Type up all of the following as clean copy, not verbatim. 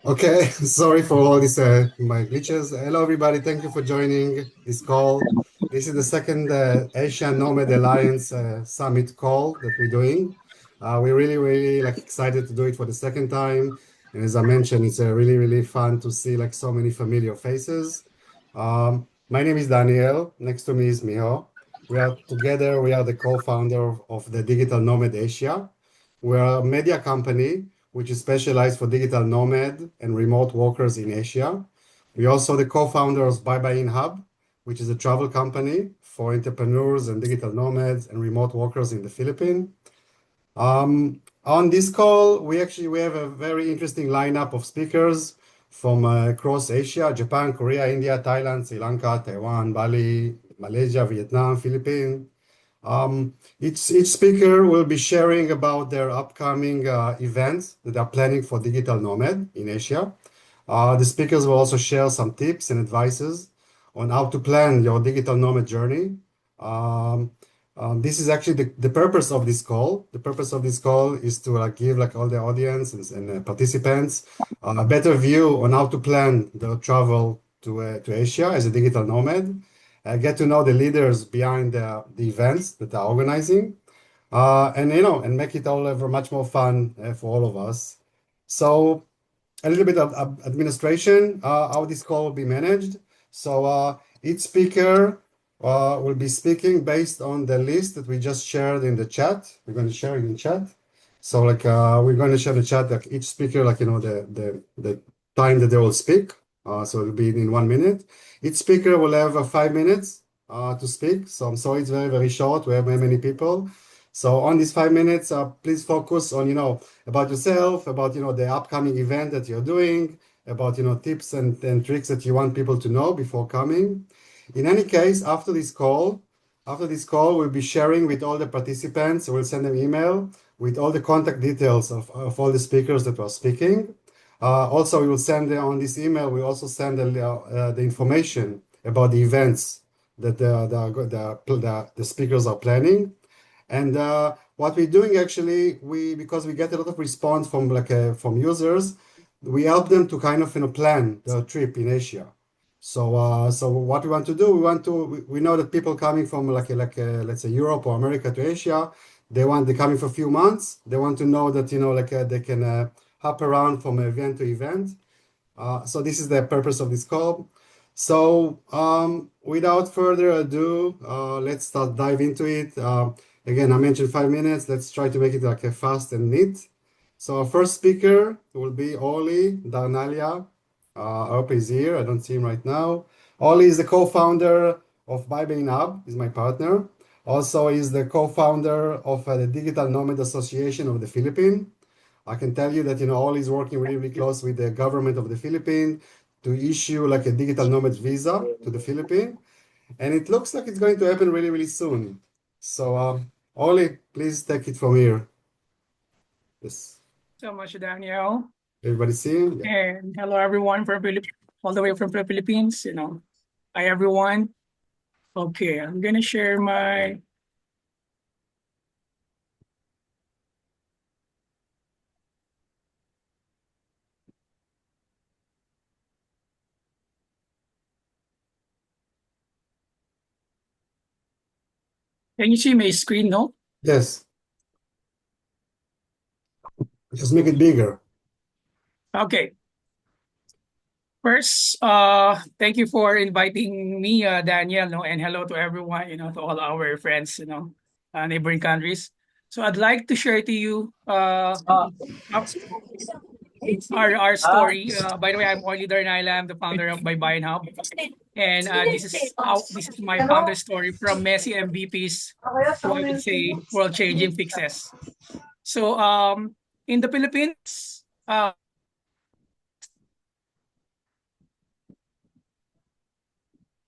Okay, sorry for all these my glitches. Hello, everybody. Thank you for joining this call. This is the second Asian Nomad Alliance Summit call that we're doing. We're really like excited to do it for the second time. And as I mentioned, it's really fun to see like so many familiar faces. My name is Daniel. Next to me is Miho. We are together. We are the co-founder of the Digital Nomad Asia. We're a media company which is specialized for digital nomad and remote workers in Asia. We also the co-founders of Bye Bye In Hub, which is a travel company for entrepreneurs and digital nomads and remote workers in the Philippines. On this call, we have a very interesting lineup of speakers from across Asia, Japan, Korea, India, Thailand, Sri Lanka, Taiwan, Bali, Malaysia, Vietnam, Philippines. Each speaker will be sharing about their upcoming events that they're planning for digital nomad in Asia. The speakers will also share some tips and advices on how to plan your digital nomad journey. Um, this is actually the purpose of this call. The purpose of this call is to give like all the audience and participants a better view on how to plan their travel to Asia as a digital nomad, get to know the leaders behind the events that are organizing, and make it all ever much more fun for all of us. So a little bit of administration, how this call will be managed. So each speaker will be speaking based on the list that we just shared in the chat. We're going to share it in chat. So we're going to share the chat like each speaker the time that they will speak. So it'll be in 1 minute. Each speaker will have 5 minutes to speak. So I'm sorry it's very short. We have many people. So on these 5 minutes, please focus on about yourself, about the upcoming event that you're doing, about tips and tricks that you want people to know before coming. In any case, after this call, we'll be sharing with all the participants. We'll send them email with all the contact details of all the speakers that are speaking. Also, we will send on this email. We also send the information about the events that the speakers are planning. And what we're doing actually, because we get a lot of response from users, we help them to kind of plan their trip in Asia. So what we want to do, we know that people coming from let's say Europe or America to Asia, they're coming for a few months. They want to know that they can hop around from event to event. So this is the purpose of this call. So without further ado, let's start dive into it. Again, I mentioned 5 minutes. Let's try to make it like a fast and neat. So our first speaker will be Oli Darnalia. I hope he's here. I don't see him right now. Oli is the co-founder of Bybane Hub. He's my partner. Also, he's the co-founder of the Digital Nomad Association of the Philippines. I can tell you that Oli is working really close with the government of the Philippines to issue like a digital nomad visa to the Philippines, and it looks like it's going to happen really soon. So, Oli, please take it from here. Yes, So much, Daniel. everybody see him? Yeah. And hello, everyone from all the way from the Philippines. Hi, everyone. Okay, I'm going to share my. Can you see my screen? No? Yes, just make it bigger. Okay. First, thank you for inviting me, Daniel, no, and hello to everyone, to all our friends, neighboring countries. So I'd like to share to you our story. By the way, I'm Orly Darnayla. I'm the founder of Buy Buy and Hub. And this is my founder story from messy MVPs to, I would say, world-changing fixes. So in the Philippines,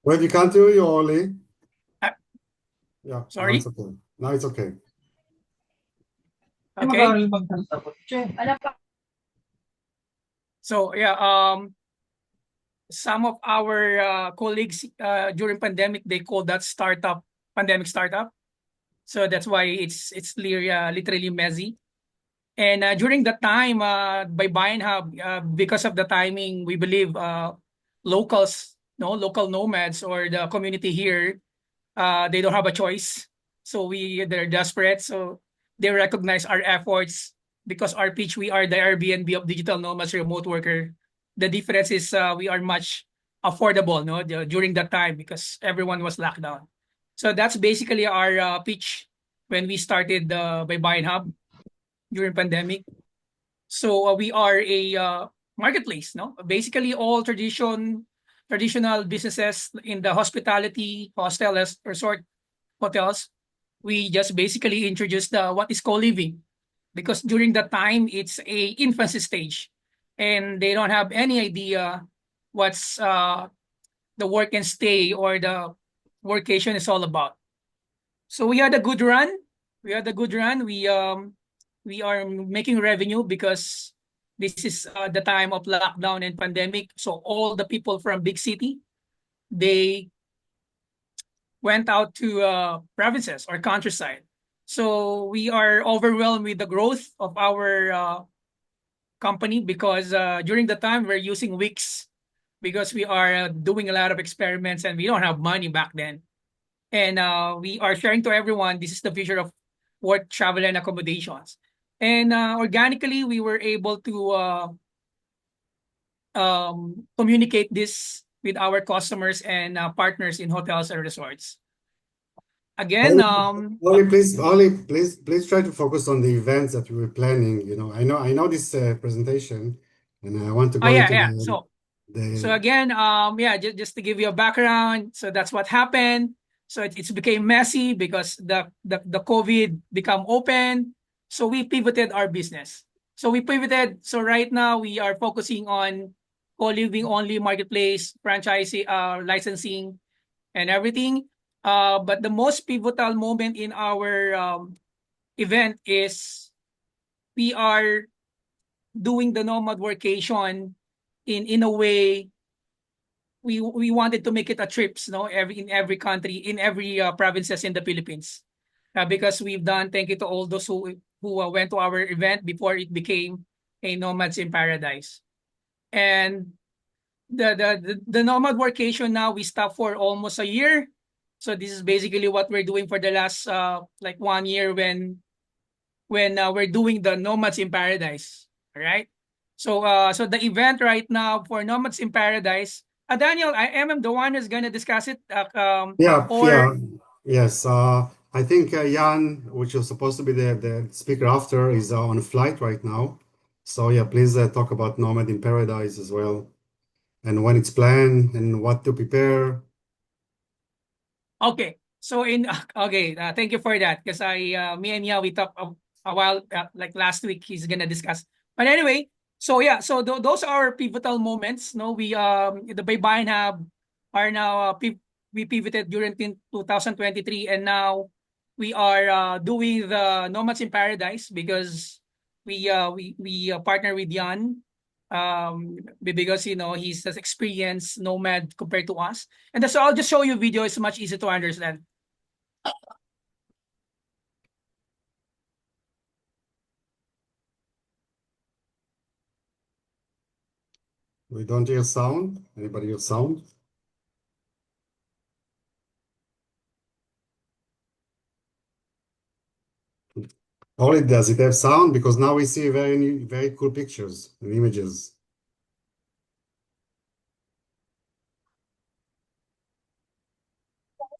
Wait, you can't hear you, Oli. uh, Yeah, now it's sorry. okay. Now it's okay. Okay. So yeah, some of our colleagues during pandemic, they call that pandemic startup. So that's why it's literally messy. And during that time, by Buy and Hub, because of the timing, we believe locals, no local nomads or the community here, they don't have a choice. So they're desperate. So they recognize our efforts because our pitch, we are the Airbnb of digital nomads, remote worker. The difference is we are much affordable, no, during that time because everyone was locked down. So that's basically our pitch when we started by Buy and Hub during pandemic. So we are a marketplace, no? Basically, all traditional businesses in the hospitality, hostels, resort hotels, we just basically introduced what is co-living because during that time it's a infancy stage, and they don't have any idea what's the work and stay or the workation is all about. So we had a good run. We had a good run. We are making revenue because this is the time of lockdown and pandemic. So all the people from big city, they went out to provinces or countryside. So we are overwhelmed with the growth of our company because during the time we're using Wix because we are doing a lot of experiments and we don't have money back then. And we are sharing to everyone this is the future of work, travel, and accommodations. And organically, we were able to communicate this with our customers and partners in hotels and resorts. Again, Please try to focus on the events that we were planning. I know this presentation, and I want to oh go yeah, into yeah. So the again, yeah, just to give you a background, so that's what happened. So it's became messy because the COVID become open. So we pivoted our business. So we pivoted. So right now we are focusing on co-living only marketplace, franchising, licensing, and everything. But the most pivotal moment in our event is we are doing the nomad workation in a way we wanted to make it a trips, no, in every country, in every provinces in the Philippines, because we've done. Thank you to all those who went to our event before it became a nomads in paradise. And the nomad workation now we stopped for almost a year. So this is basically what we're doing for the last like 1 year when we're doing the nomads in paradise. All right. So the event right now for nomads in paradise. Daniel, I am the one who's gonna discuss it. yeah, Or yeah, yes. I think Jan, which was supposed to be the speaker after, is on a flight right now. So yeah, please talk about Nomad in Paradise as well, and when it's planned and what to prepare. okay. So in okay, thank you for that because me and Yao we talked a while like last week. He's gonna discuss. But anyway, so yeah, so those are pivotal moments. No, we the Bay and Hub are now we pivoted during 2023, and now we are doing the Nomads in Paradise because we partner with Jan because he's has experienced nomad compared to us. And so I'll just show you video. It's much easier to understand. We don't hear sound. Anybody hear sound? All it does, it have sound because now we see very cool pictures and images.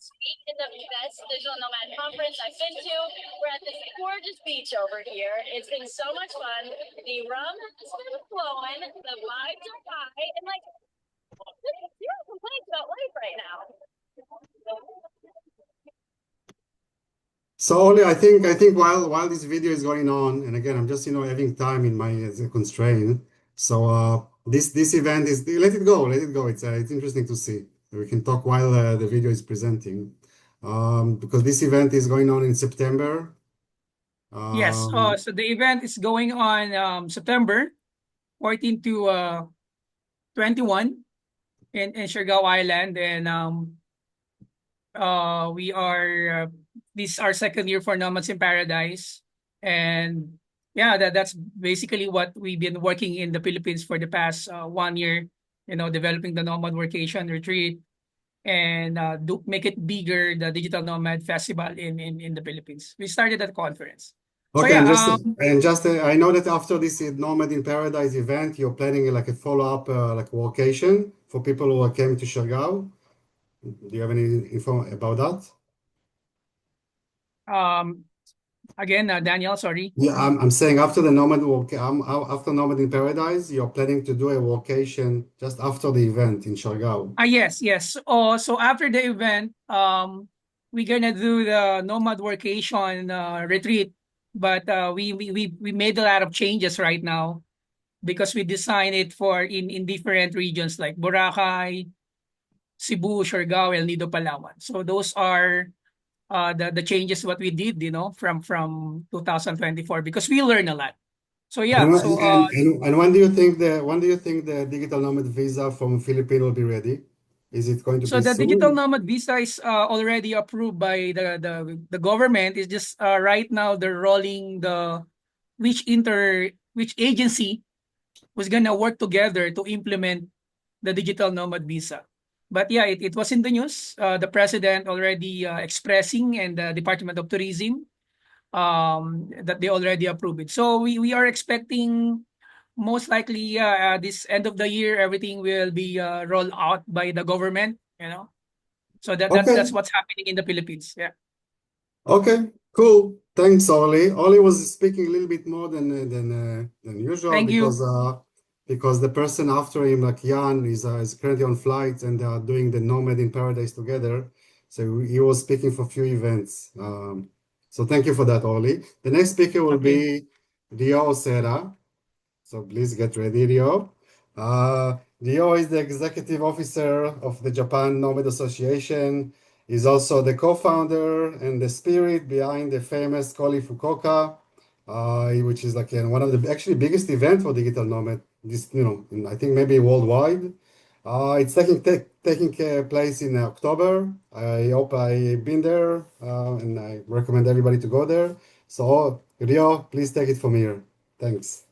Week in the best digital nomad conference I've been to. We're at this gorgeous beach over here. It's been so much fun. The rum has been flowing, the vibes are high, and like zero complaints about life right now. So Oli, I think while this video is going on, and again, I'm just having time in my as a constraint. So this event is let it go. It's interesting to see. We can talk while the video is presenting, because this event is going on in September. Yes. Um, So the event is going on September 14 to 21 in Siargao Island, and we are this is our second year for Nomads in Paradise, and yeah, that's basically what we've been working in the Philippines for the past 1 year. Developing the Nomad Workation Retreat and make it bigger, the Digital Nomad Festival in the Philippines. We started that conference. So Okay, yeah, I know that after this Nomad in Paradise event, you're planning like a follow-up like workation for people who came to Siargao. Do you have any info about that? um, again, Daniel, sorry. Yeah, I'm saying after the after Nomad in Paradise, you're planning to do a workation just after the event in Siargao. Yes, yes. Oh, so after the event, we're gonna do the Nomad Workation retreat, but we made a lot of changes right now because we designed it for in different regions like Boracay, Cebu, Siargao, El Nido, Palawan. So those are the changes what we did, from 2024 because we learn a lot. So And yeah, so when do you think the digital nomad visa from Philippines will be ready? Is it going to so be the digital soon? nomad visa is already approved by the government. It's just right now they're rolling which agency was gonna work together to implement the digital nomad visa. But yeah, it was in the news. The president already expressing and the Department of Tourism that they already approved it. So we are expecting most likely this end of the year everything will be rolled out by the government. So that's Okay, what's happening in the Philippines. Yeah. okay, cool. Thanks, Oli. Oli was speaking a little bit more than usual Thank you. because the person after him, like Jan, is currently on flight and they are doing the Nomad in Paradise together. So he was speaking for a few events. So thank you for that, Oli. The next speaker will Okay. be Dio Serra. So please get ready, Rio. Rio is the executive officer of the Japan Nomad Association. He's also the co-founder and the spirit behind the famous Koli Fukuoka, which is like one of the actually biggest event for digital nomad. This, I think maybe worldwide. It's taking place in October. I hope I've been there, and I recommend everybody to go there. So, Rio, please take it from here. Thanks.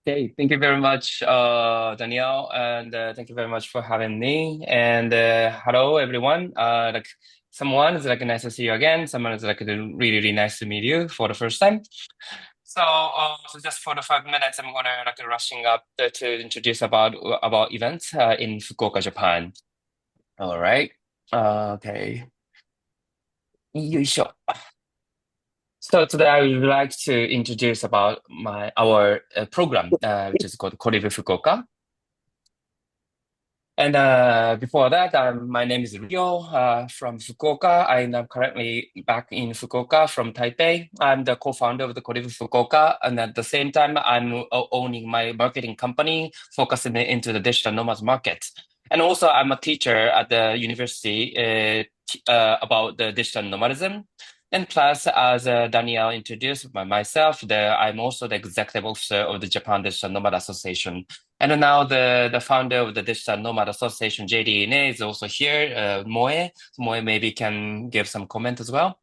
Okay, thank you very much, Danielle, and thank you very much for having me. And hello, everyone. Someone is like nice to see you again. Someone is like really, really nice to meet you for the first time. So just for the 5 minutes, I'm gonna like rushing up to introduce about events in Fukuoka, Japan. All right. Okay. よいしょ. So today I would like to introduce about our program, which is called Koribu Fukuoka. And before that, my name is Rio from Fukuoka. I'm currently back in Fukuoka from Taipei. I'm the co-founder of the Koribu Fukuoka, and at the same time, I'm owning my marketing company, focusing into the digital nomads market. And also, I'm a teacher at the university about the digital nomadism. And plus, as Danielle introduced myself, I'm also the executive officer of the Japan Digital Nomad Association. And now the founder of the Digital Nomad Association, JDNA, is also here, Moe. Moe maybe can give some comment as well.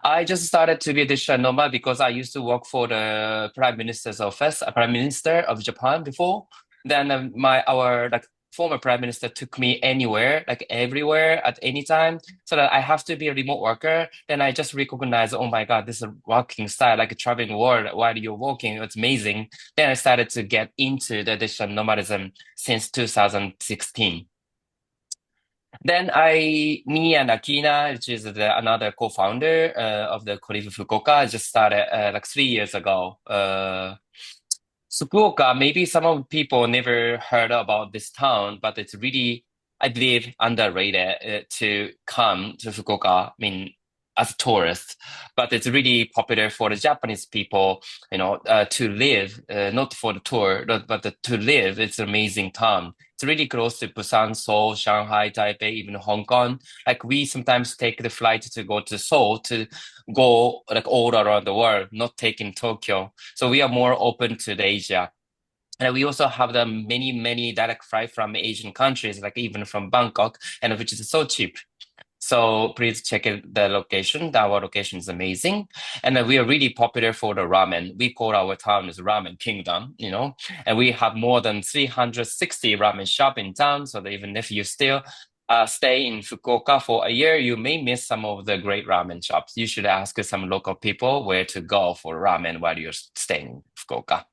I just started to be a digital nomad because I used to work for the Prime Minister's office, Prime Minister of Japan before. Then our former Prime Minister took me anywhere, like everywhere at any time, so that I have to be a remote worker. Then I just recognized, oh my God, this is a working style, like a traveling world while you're working. It's amazing. Then I started to get into the digital nomadism since 2016. Then me and Akina, which is another co-founder of the Koribu Fukuoka, just started like 3 years ago. Fukuoka, maybe some of people never heard about this town, but it's really, I believe, underrated to come to Fukuoka. I mean, as a tourist, but it's really popular for the Japanese people, to live, not for the tour, but to live. It's an amazing town. It's really close to Busan, Seoul, Shanghai, Taipei, even Hong Kong. Like we sometimes take the flight to go to Seoul to go like all around the world, not taking Tokyo. So we are more open to the Asia. And we also have the many, many direct flight from Asian countries, like even from Bangkok, and which is so cheap. So please check the location. Our location is amazing. And we are really popular for the ramen. We call our town as Ramen Kingdom, and we have more than 360 ramen shop in town. So that even if you still stay in Fukuoka for a year, you may miss some of the great ramen shops. You should ask some local people where to go for ramen while you're staying in Fukuoka.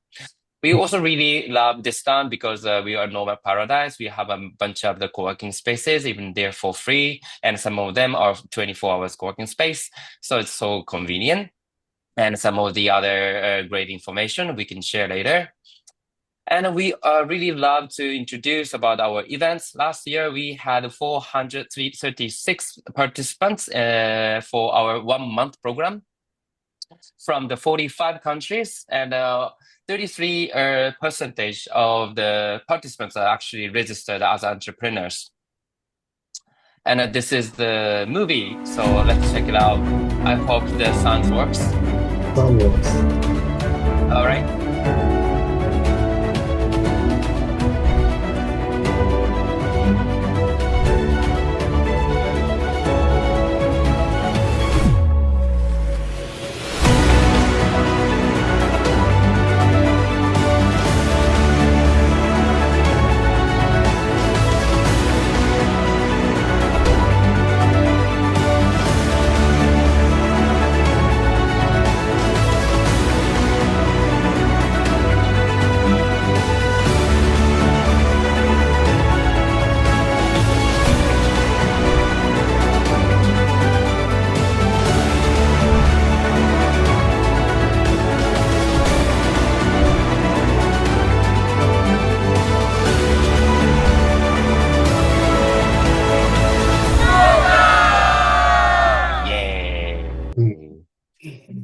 We also really love this town because we are nomad paradise. We have a bunch of the co-working spaces, even there for free, and some of them are 24 hours co-working space. So it's so convenient. And some of the other great information we can share later. And we really love to introduce about our events. Last year, we had 436 participants for our 1 month program from the 45 countries, and 33% of the participants are actually registered as entrepreneurs. And this is the movie, so let's check it out. I hope the sound works. Sound works. All right.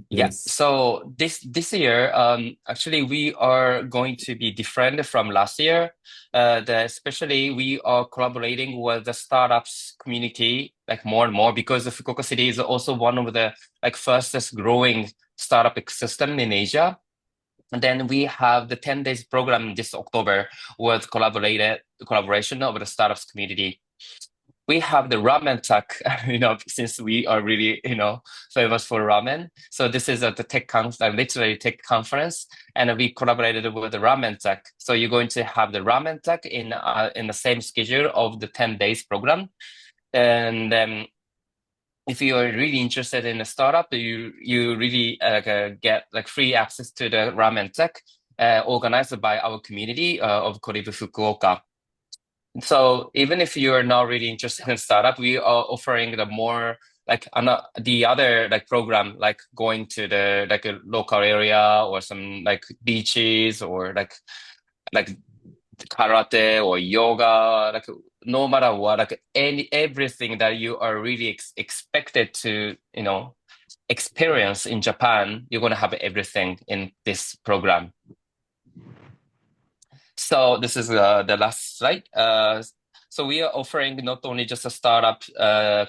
Yeah, so this year, actually, we are going to be different from last year. Especially we are collaborating with the startups community like more and more because the Fukuoka city is also one of the fastest growing startup ecosystem in Asia. And then we have the 10 days program this October with collaboration of the startups community. We have the ramen tech, since we are really, famous for ramen. So this is at the literally tech conference, and we collaborated with the ramen tech. So you're going to have the ramen tech in the same schedule of the 10 days program. And if you are really interested in a startup, you really get free access to the ramen tech organized by our community of Koribu Fukuoka. So even if you're not really interested in startup, we are offering the more the other program, like going to the a local area or some beaches or like karate or yoga, no matter what, everything that you are really expected to experience in Japan, you're gonna have everything in this program. So this is the last slide. So we are offering not only just a startup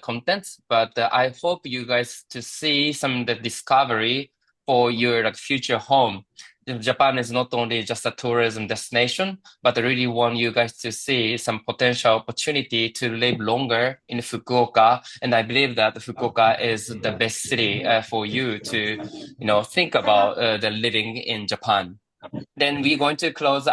content, but I hope you guys to see some of the discovery for your future home. Japan is not only just a tourism destination, but I really want you guys to see some potential opportunity to live longer in Fukuoka. And I believe that Fukuoka is the best city for you to, think about the living in Japan. Then we're going to close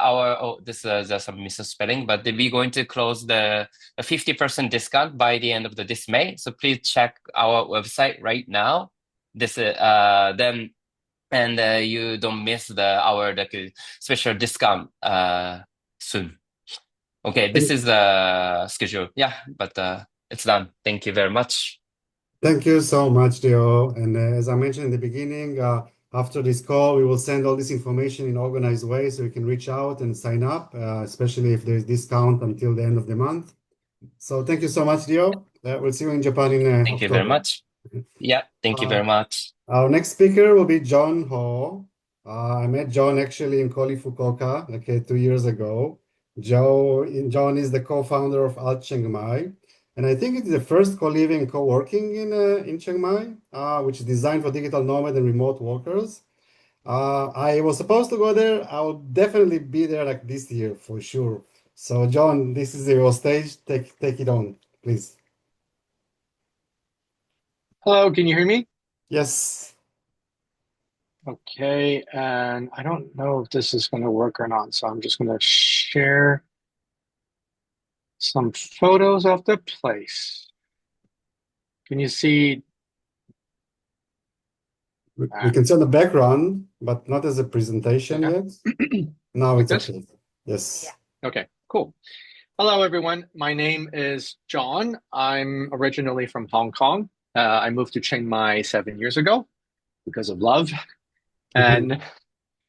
this is some misspelling, but we're going to close the 50% discount by the end of this May. So please check our website right now. This then, and you don't miss our special discount soon. Okay, this is the schedule. Yeah, but it's done. Thank you very much. Thank you so much, Dio. And as I mentioned in the beginning, after this call, we will send all this information in organized way so you can reach out and sign up, especially if there's discount until the end of the month. So thank you so much, Dio. We'll see you in Japan in October. Thank you very much. Yeah, thank you very much. Our next speaker will be John Ho. I met John actually in Koli Fukuoka 2 years ago. John is the co-founder of Alt Chiang Mai. And I think it's the first co-living co-working in Chiang Mai, which is designed for digital nomad and remote workers. I was supposed to go there. I will definitely be there this year for sure. So John, this is your stage. Take it on, please. Hello, can you hear me? Yes. Okay, and I don't know if this is going to work or not, so I'm just going to share some photos of the place. Can you see? We can see on the background, but not as a presentation Yeah. yet. Now Like it's this? okay. Yes. Okay, cool. Hello, everyone. My name is John. I'm originally from Hong Kong. I moved to Chiang Mai 7 years ago because of love, and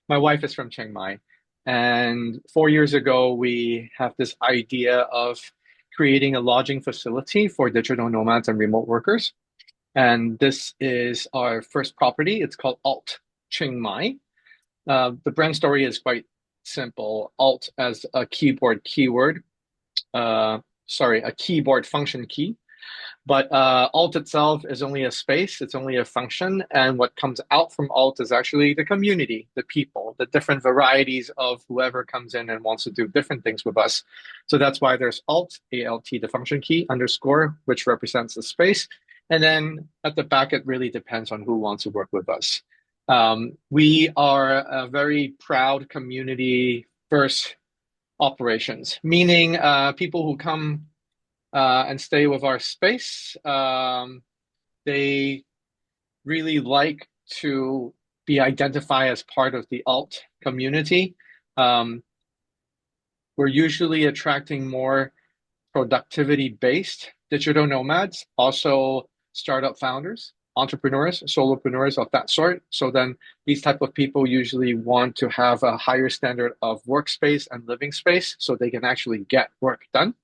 my wife is from Chiang Mai. And 4 years ago, we have this idea of creating a lodging facility for digital nomads and remote workers. And this is our first property. It's called Alt Chiang Mai. The brand story is quite simple. Alt as a keyboard keyword, a keyboard function key. But alt itself is only a space, it's only a function. And what comes out from alt is actually the community, the people, the different varieties of whoever comes in and wants to do different things with us. So that's why there's alt, ALT, the function key, underscore, which represents the space. And then at the back, it really depends on who wants to work with us. We are a very proud community first operations, meaning people who come and stay with our space. They really like to be identified as part of the alt community. We're usually attracting more productivity-based digital nomads, also startup founders, entrepreneurs, solopreneurs of that sort. So then these type of people usually want to have a higher standard of workspace and living space so they can actually get work done.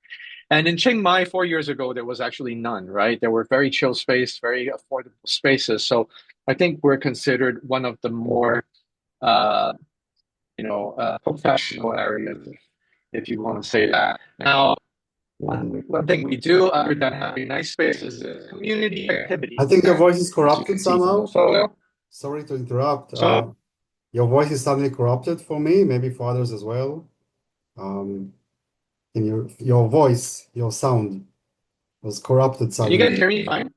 And in Chiang Mai 4 years ago, there was actually none, right? There were very chill space, very affordable spaces. So I think we're considered one of the more, professional areas, if you want to say that. Now, one thing we do, other than having nice spaces, is community activities. I think your voice is As you corrupted can see from somehow. the photo. Sorry to interrupt. So, Your voice is suddenly corrupted for me, maybe for others as well. In your voice, your sound was corrupted can you guys suddenly. hear me fine?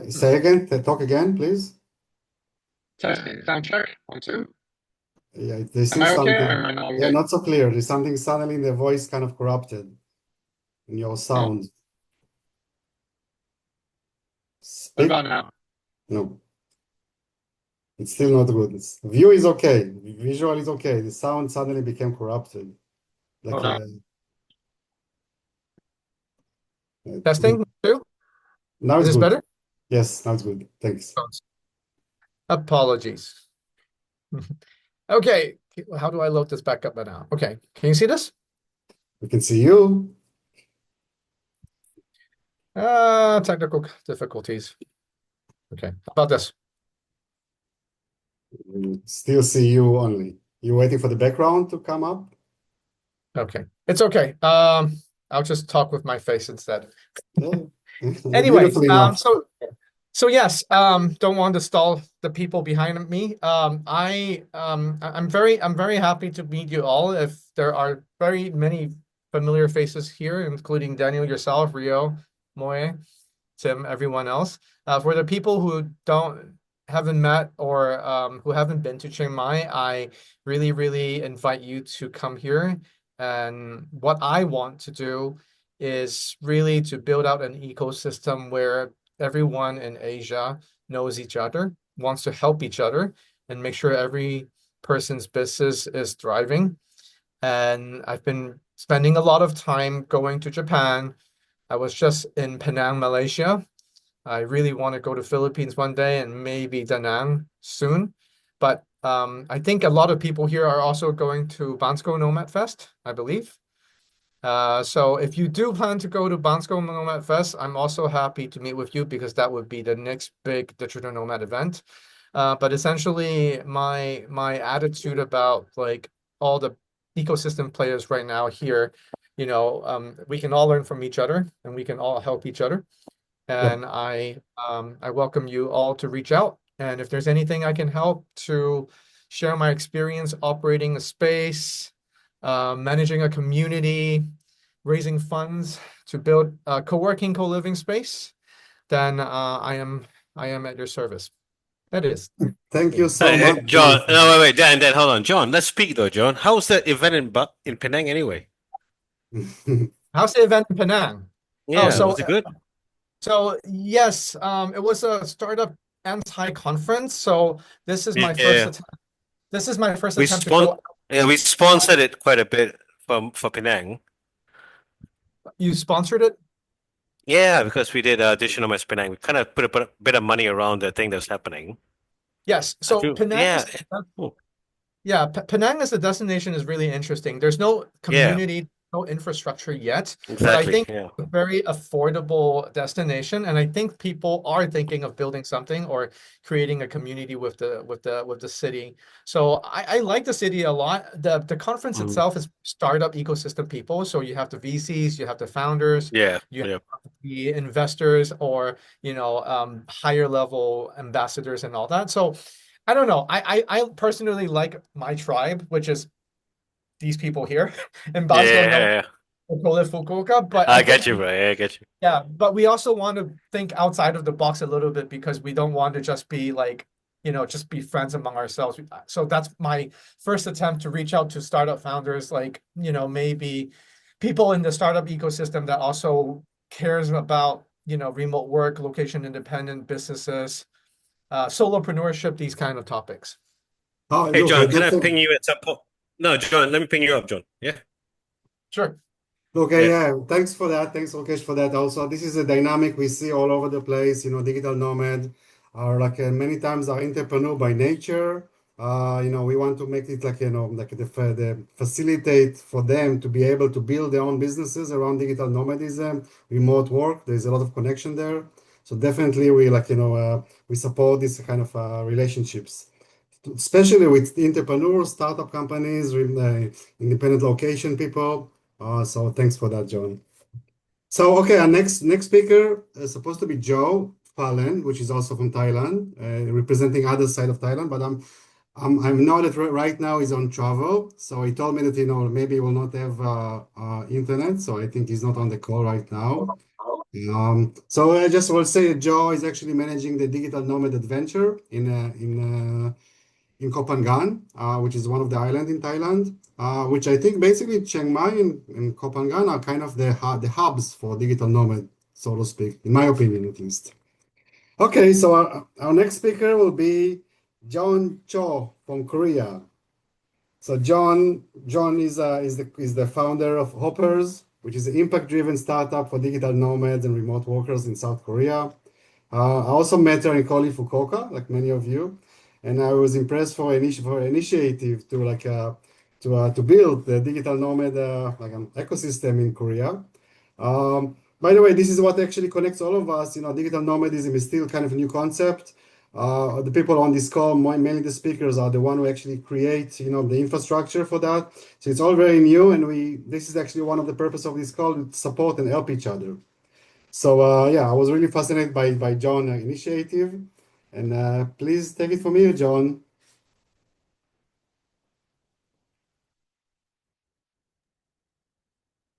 Say again, talk again, please. Testing, sound check, 1, 2. Yeah, there's Am I okay something. or am I not okay? Yeah, not so clear. There's something suddenly in the voice kind of corrupted in your Oh, sound. what Speak. about now? No, it's still not good. View is okay. Visual is okay. The sound suddenly became corrupted. Like Hold on. Testing too? now Is it's this good. better? Yes, now it's good. Thanks. Apologies. Okay, how do I load this back up now? Okay, can you see this? We can see you. Technical difficulties. Okay, how about this? We still see you only. You waiting for the background to come up? Okay, it's okay. I'll just talk with my face instead. Yeah. Anyway, Beautifully enough. so yes, don't want to stall the people behind me. I'm very happy to meet you all. If there are very many familiar faces here, including Daniel, yourself, Rio, Moe, Tim, everyone else. For the people who haven't met or who haven't been to Chiang Mai, I really invite you to come here. And what I want to do is really to build out an ecosystem where everyone in Asia knows each other, wants to help each other, and make sure every person's business is thriving. And I've been spending a lot of time going to Japan. I was just in Penang, Malaysia. I really want to go to Philippines one day and maybe Da Nang soon. But I think a lot of people here are also going to Bansko Nomad Fest, I believe. So if you do plan to go to Bansko Nomad Fest, I'm also happy to meet with you because that would be the next big digital nomad event. But essentially, my attitude about like all the ecosystem players right now here, we can all learn from each other and we can all help each other. And I welcome you all to reach out. And if there's anything I can help to share my experience operating a space, managing a community, raising funds to build a co-working, co-living space, then I am at your service. That is. Thank you so Hey, much. John. No, wait, Dan, hold on, John. Let's speak though, John. How was that event in Penang anyway? How's the event in Penang? Oh, Yeah, was it good? so yes, it was a startup anti-conference. So this is my first Yeah, attempt. This is my first we attempt to go. we sponsored it quite a bit for Penang. You sponsored it? Yeah, because we did Digital Nomads Penang. We kind of put a bit of money around the thing that's happening. Yes. I So feel, Penang yeah, is, cool. yeah, Penang as a destination is really interesting. There's no Yeah, community, no infrastructure yet, but I exactly. think Yeah. a very affordable destination, and I think people are thinking of building something or creating a community with the city. So I like the city a lot. The conference Mhm. itself is startup ecosystem people. So you have the VCs, you have the founders, Yeah, you have yeah. the investors, or higher level ambassadors and all that. So I don't know. I personally like my tribe, which is these people here in Basco and Yeah, Fukuoka. But I I get think, you, bro. Yeah, I get you. yeah, but we also want to think outside of the box a little bit because we don't want to just be like, just be friends among ourselves. So that's my first attempt to reach out to startup founders, like, maybe people in the startup ecosystem that also cares about, remote work, location independent businesses, solopreneurship, these kind of topics. Oh, Hey, look, I John, can do I think. ping you at some point? No, John, let me ping you up, John. Yeah, Sure. Okay, yeah, yeah, thanks for that. Thanks, Rakesh, for that. Also, this is a dynamic we see all over the place. Digital nomad are like many times are entrepreneur by nature. We want to make it like like the facilitate for them to be able to build their own businesses around digital nomadism, remote work. There's a lot of connection there. So definitely we we support this kind of relationships, especially with the entrepreneurs, startup companies, independent location people. So thanks for that, John. So okay, our next speaker is supposed to be Joe Palen, which is also from Thailand, representing other side of Thailand. But I'm know that right now he's on travel, so he told me that maybe he will not have internet, so I think he's not on the call right now. So I just will say that Joe is actually managing the digital nomad adventure in Koh Phangan, which is one of the islands in Thailand, which I think basically Chiang Mai and Koh Phangan are kind of the hubs for digital nomad, so to speak, in my opinion at least. Okay, so our next speaker will be John Cho from Korea. So John is the founder of Hoppers, which is an impact-driven startup for digital nomads and remote workers in South Korea. I also met her in Koli Fukuoka, like many of you, and I was impressed for her initiative to build the digital nomad like an ecosystem in Korea. By the way, this is what actually connects all of us. Digital nomadism is still kind of a new concept. The people on this call, mainly the speakers, are the one who actually create, the infrastructure for that. So it's all very new, and this is actually one of the purpose of this call, to support and help each other. So yeah, I was really fascinated by John initiative, and please take it from here, John.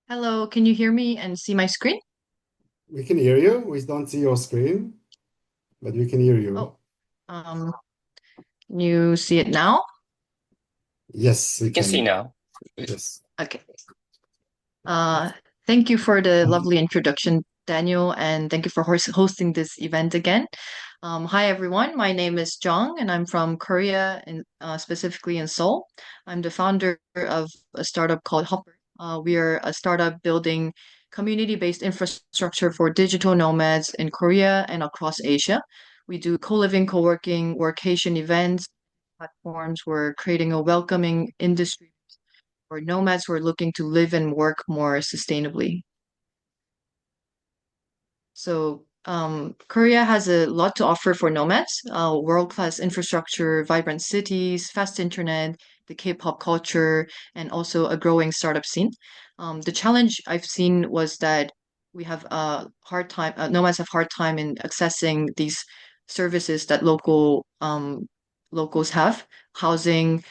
Hello, can you hear me and see my screen? We can hear you. We don't see your screen, but we can hear you. Oh, um, can you see it now? Yes, we You can see can. now. Yes. Okay. Uh, Thank you for the lovely introduction, Daniel, and thank you for hosting this event again. Hi, everyone. My name is Jong, and I'm from Korea, and specifically in Seoul. I'm the founder of a startup called Hopper. We are a startup building community-based infrastructure for digital nomads in Korea and across Asia. We do co-living, co-working, workation events, platforms. We're creating a welcoming industry for nomads who are looking to live and work more sustainably. So, Korea has a lot to offer for nomads, world-class infrastructure, vibrant cities, fast internet, the K-pop culture, and also a growing startup scene. The challenge I've seen was that we have a hard time, nomads have hard time in accessing these services that locals have. housing,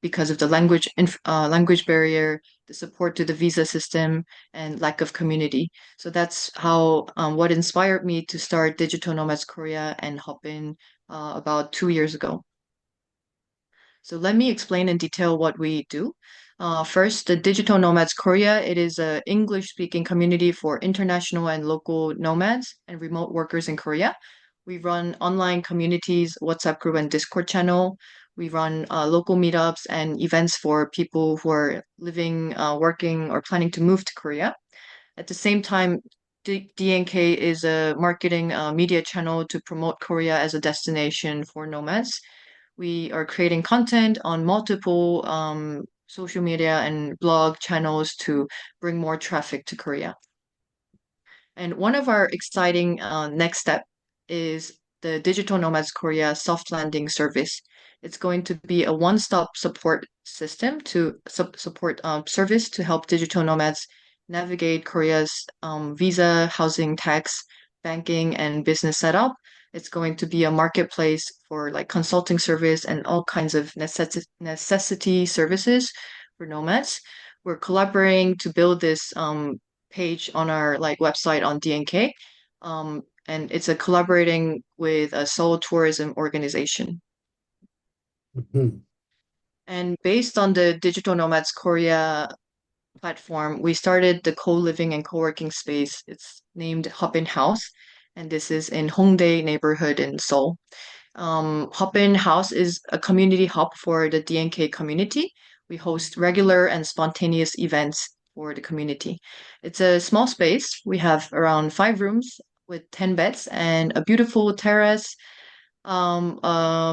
because of the language barrier, the support to the visa system, and lack of community. So that's how what inspired me to start Digital Nomads Korea and hop in about 2 years ago. So let me explain in detail what we do. First, the Digital Nomads Korea, it is an English-speaking community for international and local nomads and remote workers in Korea. We run online communities, WhatsApp group, and Discord channel. We run local meetups and events for people who are living, working, or planning to move to Korea. At the same time, DNK is a marketing media channel to promote Korea as a destination for nomads. We are creating content on multiple social media and blog channels to bring more traffic to Korea. And one of our exciting next step is the Digital Nomads Korea soft landing service. It's going to be a one-stop support system to support service to help digital nomads navigate Korea's visa, housing, tax, banking, and business setup. It's going to be a marketplace for like consulting service and all kinds of necessity services for nomads. We're collaborating to build this page on our like website on DNK. And it's a collaborating with a Seoul tourism organization. Mhm. And based on the Digital Nomads Korea platform, we started the co-living and co-working space. It's named Hopin House, and this is in Hongdae neighborhood in Seoul. Hopin House is a community hub for the DNK community. We host regular and spontaneous events for the community. It's a small space. We have around 5 rooms with 10 beds and a beautiful terrace,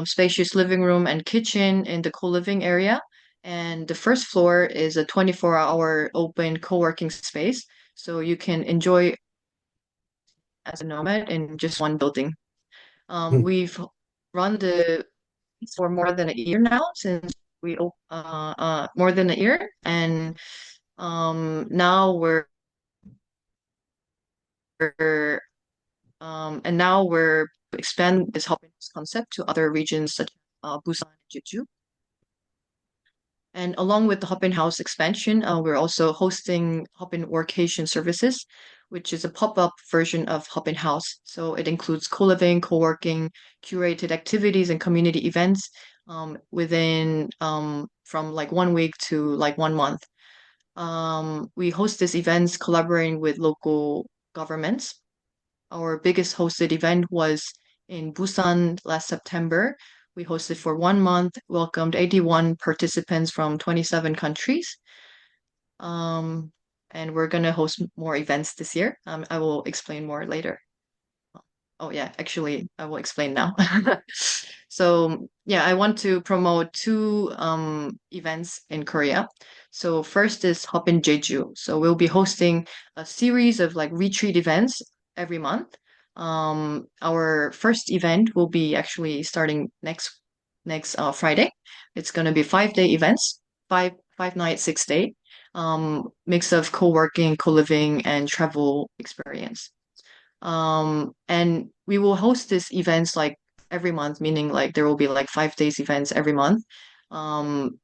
spacious living room and kitchen in the co-living area. And the first floor is a 24-hour open co-working space. So you can enjoy as a nomad in just one building. We've run the for more than a year now since we more than a year, and now we're expand this helping this concept to other regions such as Busan and Jeju. And along with the Hopin House expansion, we're also hosting Hopin Workation Services, which is a pop-up version of Hopin House. So it includes co-living, co-working, curated activities, and community events within from like 1 week to like 1 month. We host these events collaborating with local governments. Our biggest hosted event was in Busan last September. We hosted for 1 month, welcomed 81 participants from 27 countries. And we're going to host more events this year. I will explain more later. Oh, yeah, actually, I will explain now. So, yeah, I want to promote two events in Korea. So, first is Hopin Jeju. So, we'll be hosting a series of like retreat events every month. Our first event will be actually starting next Friday. It's going to be 5-day events, five night, 6-day, mix of co-working, co-living, and travel experience. And we will host these events like every month, meaning like there will be like 5 days events every month. And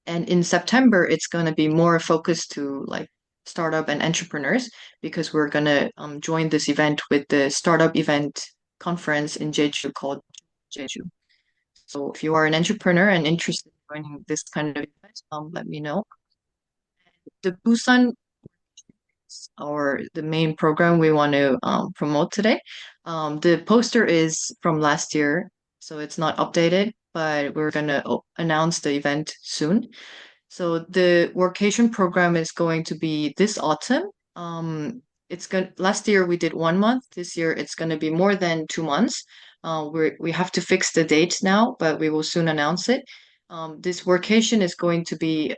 in September, it's going to be more focused to like startup and entrepreneurs because we're going to join this event with the startup event conference in Jeju called Jeju. So if you are an entrepreneur and interested in joining this kind of event, let me know. The Busan or the main program we want to promote today. The poster is from last year, so it's not updated, but we're going to announce the event soon. So the workation program is going to be this autumn. Last year we did 1 month. This year it's going to be more than 2 months. We have to fix the date now, but we will soon announce it. This workation is going to be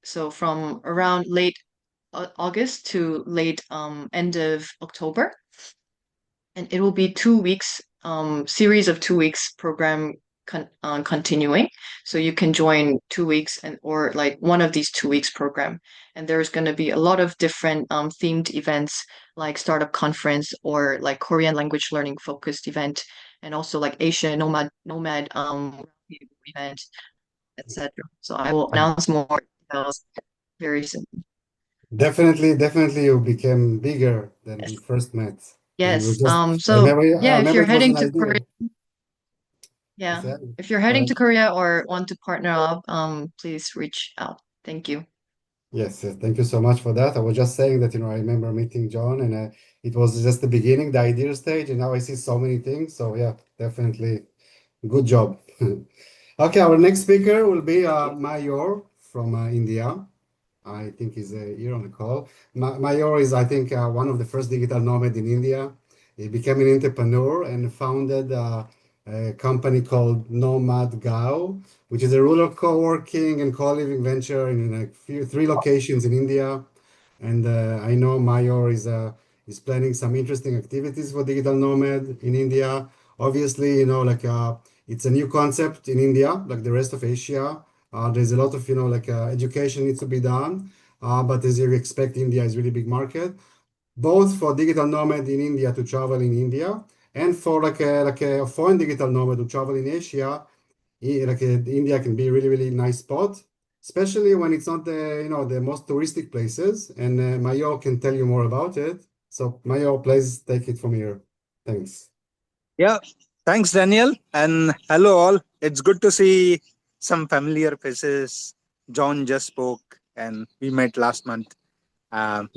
so from around late August to late end of October, and it will be 2 weeks series of 2 weeks program continuing. So you can join 2 weeks or like one of these 2 weeks program, and there's going to be a lot of different themed events like startup conference or like Korean language learning focused event, and also like Asia nomad event, etc. So I will announce more details very soon. Definitely, you became bigger than we first met. And Yes. I So yeah, if remember you're it was heading an to idea. Korea, Is yeah, that if you're heading right? to Korea or want to partner up, please reach out. Thank you. Yes, thank you so much for that. I was just saying that, I remember meeting John, and it was just the beginning, the idea stage, and now I see so many things. So yeah, definitely good job. Okay, our next speaker will be Mayor from India. I think he's here on the call. Mayor is, I think, one of the first digital nomad in India. He became an entrepreneur and founded a company called Nomad Gao, which is a rural co-working and co-living venture in like three locations in India. And I know Mayor is planning some interesting activities for digital nomad in India. Obviously, it's a new concept in India, like the rest of Asia. There's a lot of, education needs to be done. But as you expect, India is really big market, both for digital nomad in India to travel in India and for like a foreign digital nomad to travel in Asia. India can be a really, really nice spot, especially when it's not the most touristic places. And Mayo can tell you more about it. So Mayo, please take it from here. Thanks. Yeah, thanks, Daniel. And hello, all. It's good to see some familiar faces. John just spoke, and we met last month. Um,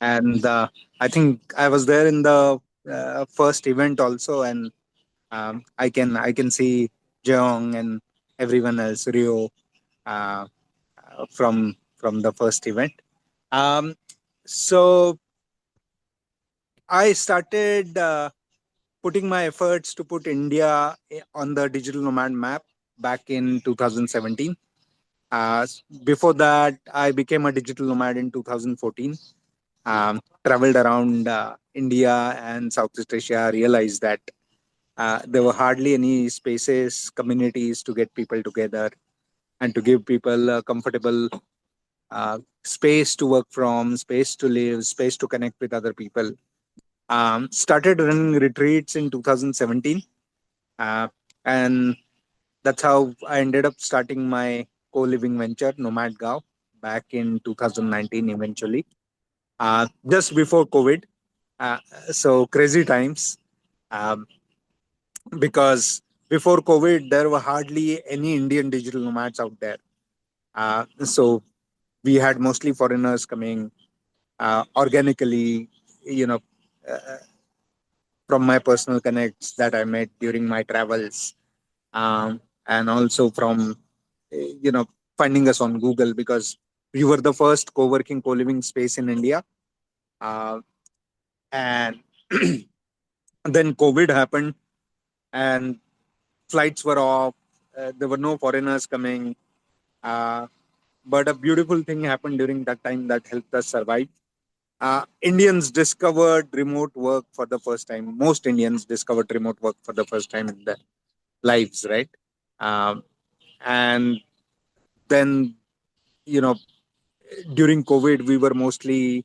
and I think I was there in the first event also, and I can see Jeong and everyone else, Rio, uh, from the first event. Um, so I started. Putting my efforts to put India on the digital nomad map back in 2017. Before that, I became a digital nomad in 2014. Traveled around India and Southeast Asia, realized that there were hardly any spaces, communities to get people together and to give people a comfortable space to work from, space to live, space to connect with other people. Started running retreats in 2017. Uh, and that's how I ended up starting my co-living venture, Nomad Gav, back in 2019 eventually, just before COVID. Uh, so crazy times, um, because before COVID, there were hardly any Indian digital nomads out there. So we had mostly foreigners coming organically, you know, uh, from my personal connects that I met during my travels, and also from finding us on Google, because we were the first co-working co-living space in India. And then COVID happened, and flights were off. There were no foreigners coming. uh, but a beautiful thing happened during that time that helped us survive. Indians discovered remote work for the first time. Most Indians discovered remote work for the first time in their lives, right? Um, and then, you know during COVID, we were mostly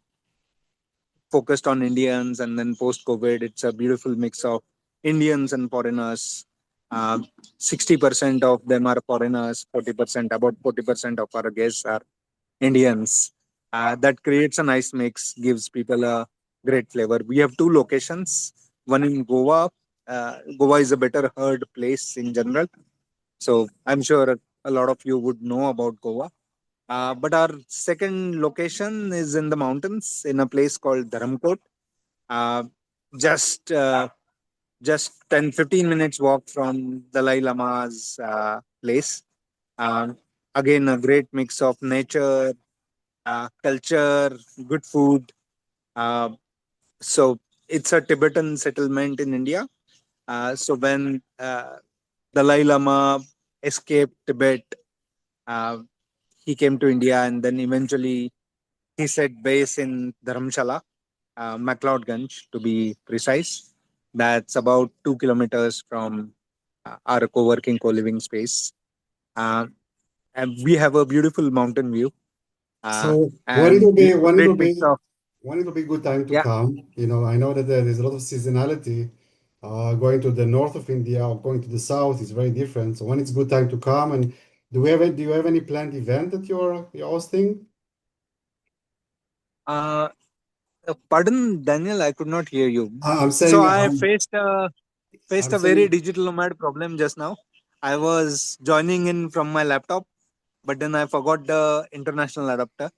focused on Indians, and then post COVID, it's a beautiful mix of Indians and foreigners. 60% of them are foreigners, 40%, about 40% of our guests are Indians. That creates a nice mix, gives people a great flavor. We have two locations, one in Goa. Goa is a better heard place in general. So I'm sure a lot of you would know about Goa. But our second location is in the mountains in a place called Dharamkot. Uh, just uh, just 10-15 minutes walk from Dalai Lama's place. Um, Again, a great mix of nature, culture, good food. Uh, so it's a Tibetan settlement in India. So when Dalai Lama escaped Tibet, uh, he came to India, and then eventually he set base in Dharamshala, MacLeodganj to be precise. That's about 2 kilometers from our co-working, co-living space. Uh, and we have a beautiful mountain view, So and we have a great mix of, when it will be good time to yeah. come? I know that there's a lot of seasonality. going to the north of India or going to the south is very different. So when it's good time to come, and do you have any planned event that you're hosting? Uh, Pardon, Daniel, I could not hear you. I'm So saying I faced I'm a very saying digital nomad problem just now. I was joining in from my laptop, but then I forgot the international adapter.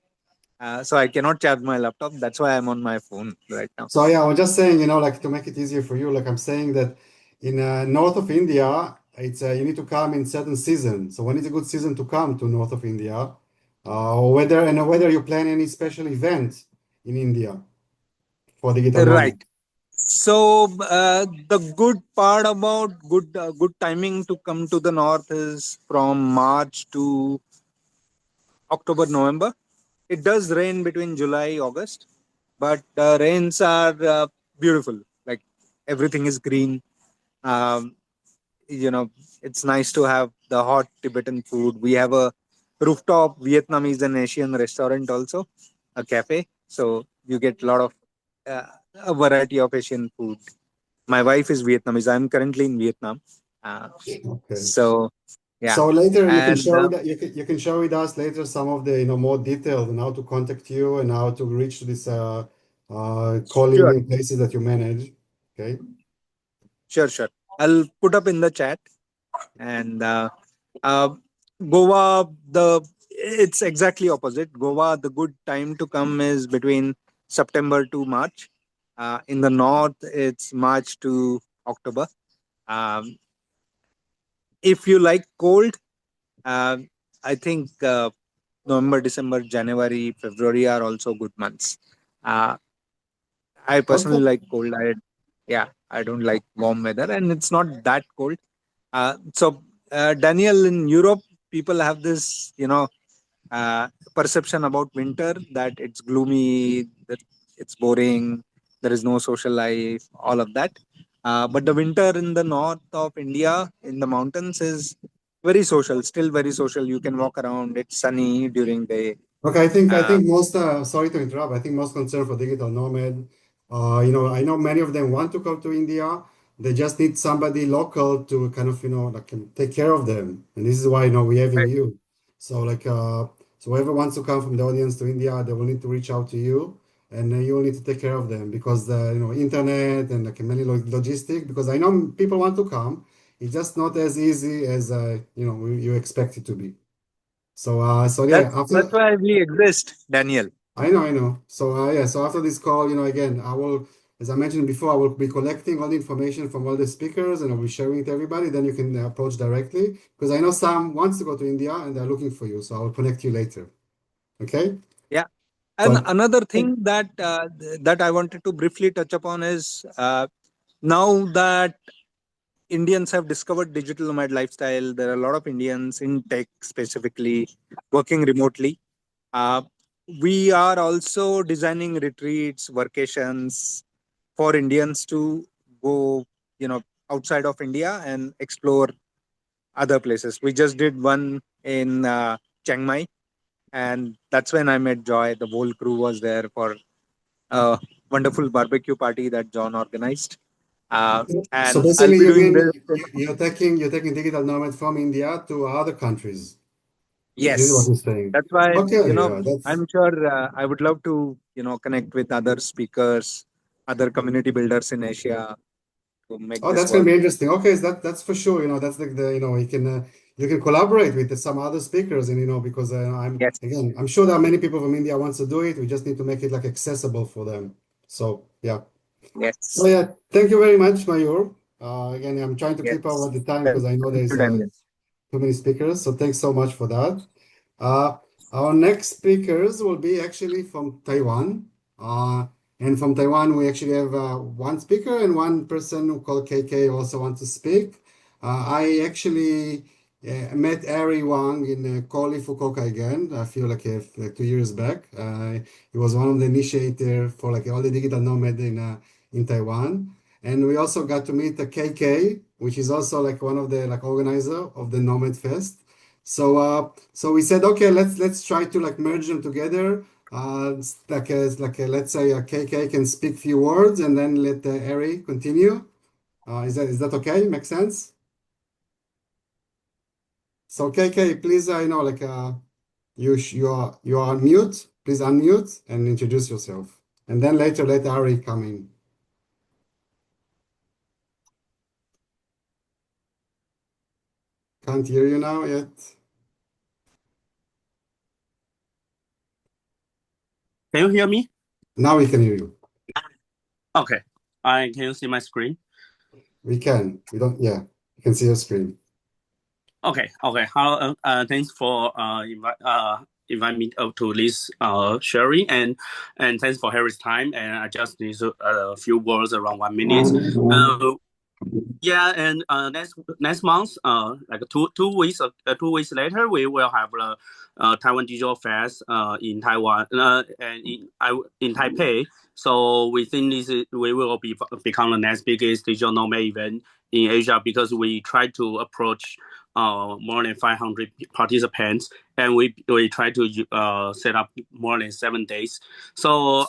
So I cannot charge my laptop. That's why I'm on my phone right now. so. Yeah, I was just saying, like to make it easier for you, like I'm saying that in north of India, it's you need to come in certain season. So when is a good season to come to north of India, or whether you plan any special event in India for digital Right. nomad. So the good part about good timing to come to the north is from March to October, November. It does rain between July, August, but the rains are beautiful. Like everything is green. Um, you know, it's nice to have the hot Tibetan food. We have a rooftop Vietnamese and Asian restaurant also, a cafe. So you get a lot of uh, a variety of Asian food. My wife is Vietnamese. I'm currently in Vietnam. Uh, Okay. so yeah, So later you can and share with you can share with us later some of the more details on how to contact you and how to reach this sure, co-living places that you manage. Okay. sure. I'll put up in the chat. And uh, Goa, the it's exactly opposite. Goa, the good time to come is between September to March. In the north, it's March to October. Um, if you like cold, uh, I think November, December, January, February are also good months. Uh, I personally Okay. like cold. Yeah, I don't like warm weather, and it's not that cold. Daniel, in Europe, people have this, perception about winter that it's gloomy, that it's boring, there is no social life, all of that. But the winter in the north of India, in the mountains, is very social, still very social. You can walk around, it's sunny during the Okay, I think uh, most sorry to interrupt. I think most concern for digital nomad, I know many of them want to come to India. They just need somebody local to kind of like can take care of them. And this is why we're having right. you. So so whoever wants to come from the audience to India, they will need to reach out to you, and you will need to take care of them because the internet and like many logistic. Because I know people want to come, it's just not as easy as you expect it to be. So yeah, That's after. why we exist, Daniel. I know. So yeah, so after this call, again, I will, as I mentioned before, I will be collecting all the information from all the speakers and I'll be sharing it to everybody. Then you can approach directly because I know Sam wants to go to India and they're looking for you. So I will connect you later. Okay? Yeah. So And another thing that I wanted to briefly touch upon is now that Indians have discovered digital nomad lifestyle. There are a lot of Indians in tech specifically working remotely. Uh, we are also designing retreats, vacations for Indians to go, you know, outside of India and explore other places. We just did one in Chiang Mai, and that's when I met Joy. The whole crew was there for a wonderful barbecue party that John organized. so And I'll basically be you doing mean this. you're taking digital nomad from India to other countries. This is what Yes, you're saying. that's why, Okay, yeah, that's I'm sure I would love to, connect with other speakers, other community builders in Asia to make Oh, this that's going work. to be interesting. Okay, so that's for sure. That's the you can collaborate with some other speakers, and because Yes, I'm sure there are many people from India wants to do it. We just need to make it like accessible for them. So yeah. So yes, yeah, thank you very much, Mayur. Again, I'm trying to keep up yes. with the time because Thank I know you, there's Daniel. too many speakers. So thanks so much for that. Uh, our next speakers will be actually from Taiwan. And from Taiwan, we actually have one speaker and one person who called KK also wants to speak. I actually met Ari Wang in Koli Fukuoka again. I feel like 2 years back. He was one of the initiator for like all the digital nomad in Taiwan. And we also got to meet the KK, which is also like one of the like organizer of the Nomad Fest. So we said, okay, let's try to like merge them together. Let's say KK can speak few words and then let Ari continue. Is that okay? Make sense? So KK, please, you are on mute. Please unmute and introduce yourself, and then later let Ari come in. Can't hear you now yet. Can you hear me? Now we can hear you. Okay. Can you see my screen? We can. We don't. Yeah, you can see your screen. Okay. How? Thanks for invite me to this sharing and thanks for Harry's time. And I just need a few words around 1 minute. Yeah, and next month, like 2 weeks later, we will have the Taiwan Digital Fest in Taiwan and in Taipei. So we think we will become the next biggest digital nomad event in Asia because we try to approach more than 500 participants, and we try to set up more than 7 days. So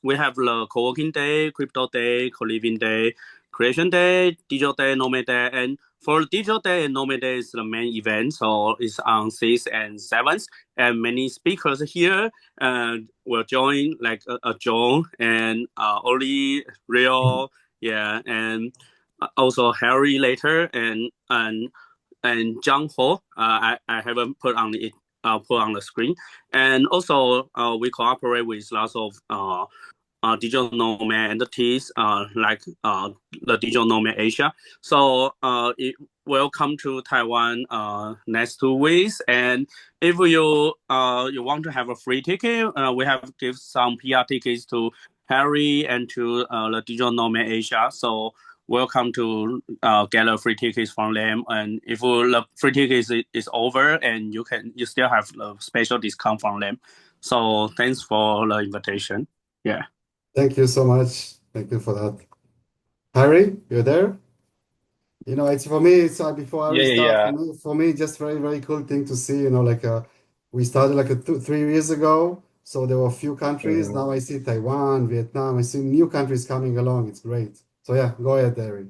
we have the co-working day, crypto day, co-living day, Creation Day, Digital Day, Nomad Day, and for Digital Day and Nomad Day is the main event, so it's on 6th and 7th, and many speakers here will join, like John and Oli, Rio, yeah, and also Harry later, and Zhang Ho. I haven't put on the screen, and also we cooperate with lots of digital nomad entities like the Digital Nomad Asia. So it will come to Taiwan next 2 weeks. And if you want to have a free ticket, we have give some PR tickets to Harry and to the Digital Nomad Asia. So welcome to get a free tickets from them. And if the free tickets is over, and you still have a special discount from them. So thanks for the invitation. Yeah. Thank you so much. Thank you for that. Harry, you're there? It's for me, it's before Harry start, Yeah. for me, just very, very cool thing to see, we started 3 years ago, so there were a few countries. Mhm. Now I see Taiwan, Vietnam, I see new countries coming along. It's great. So yeah, go ahead, Harry.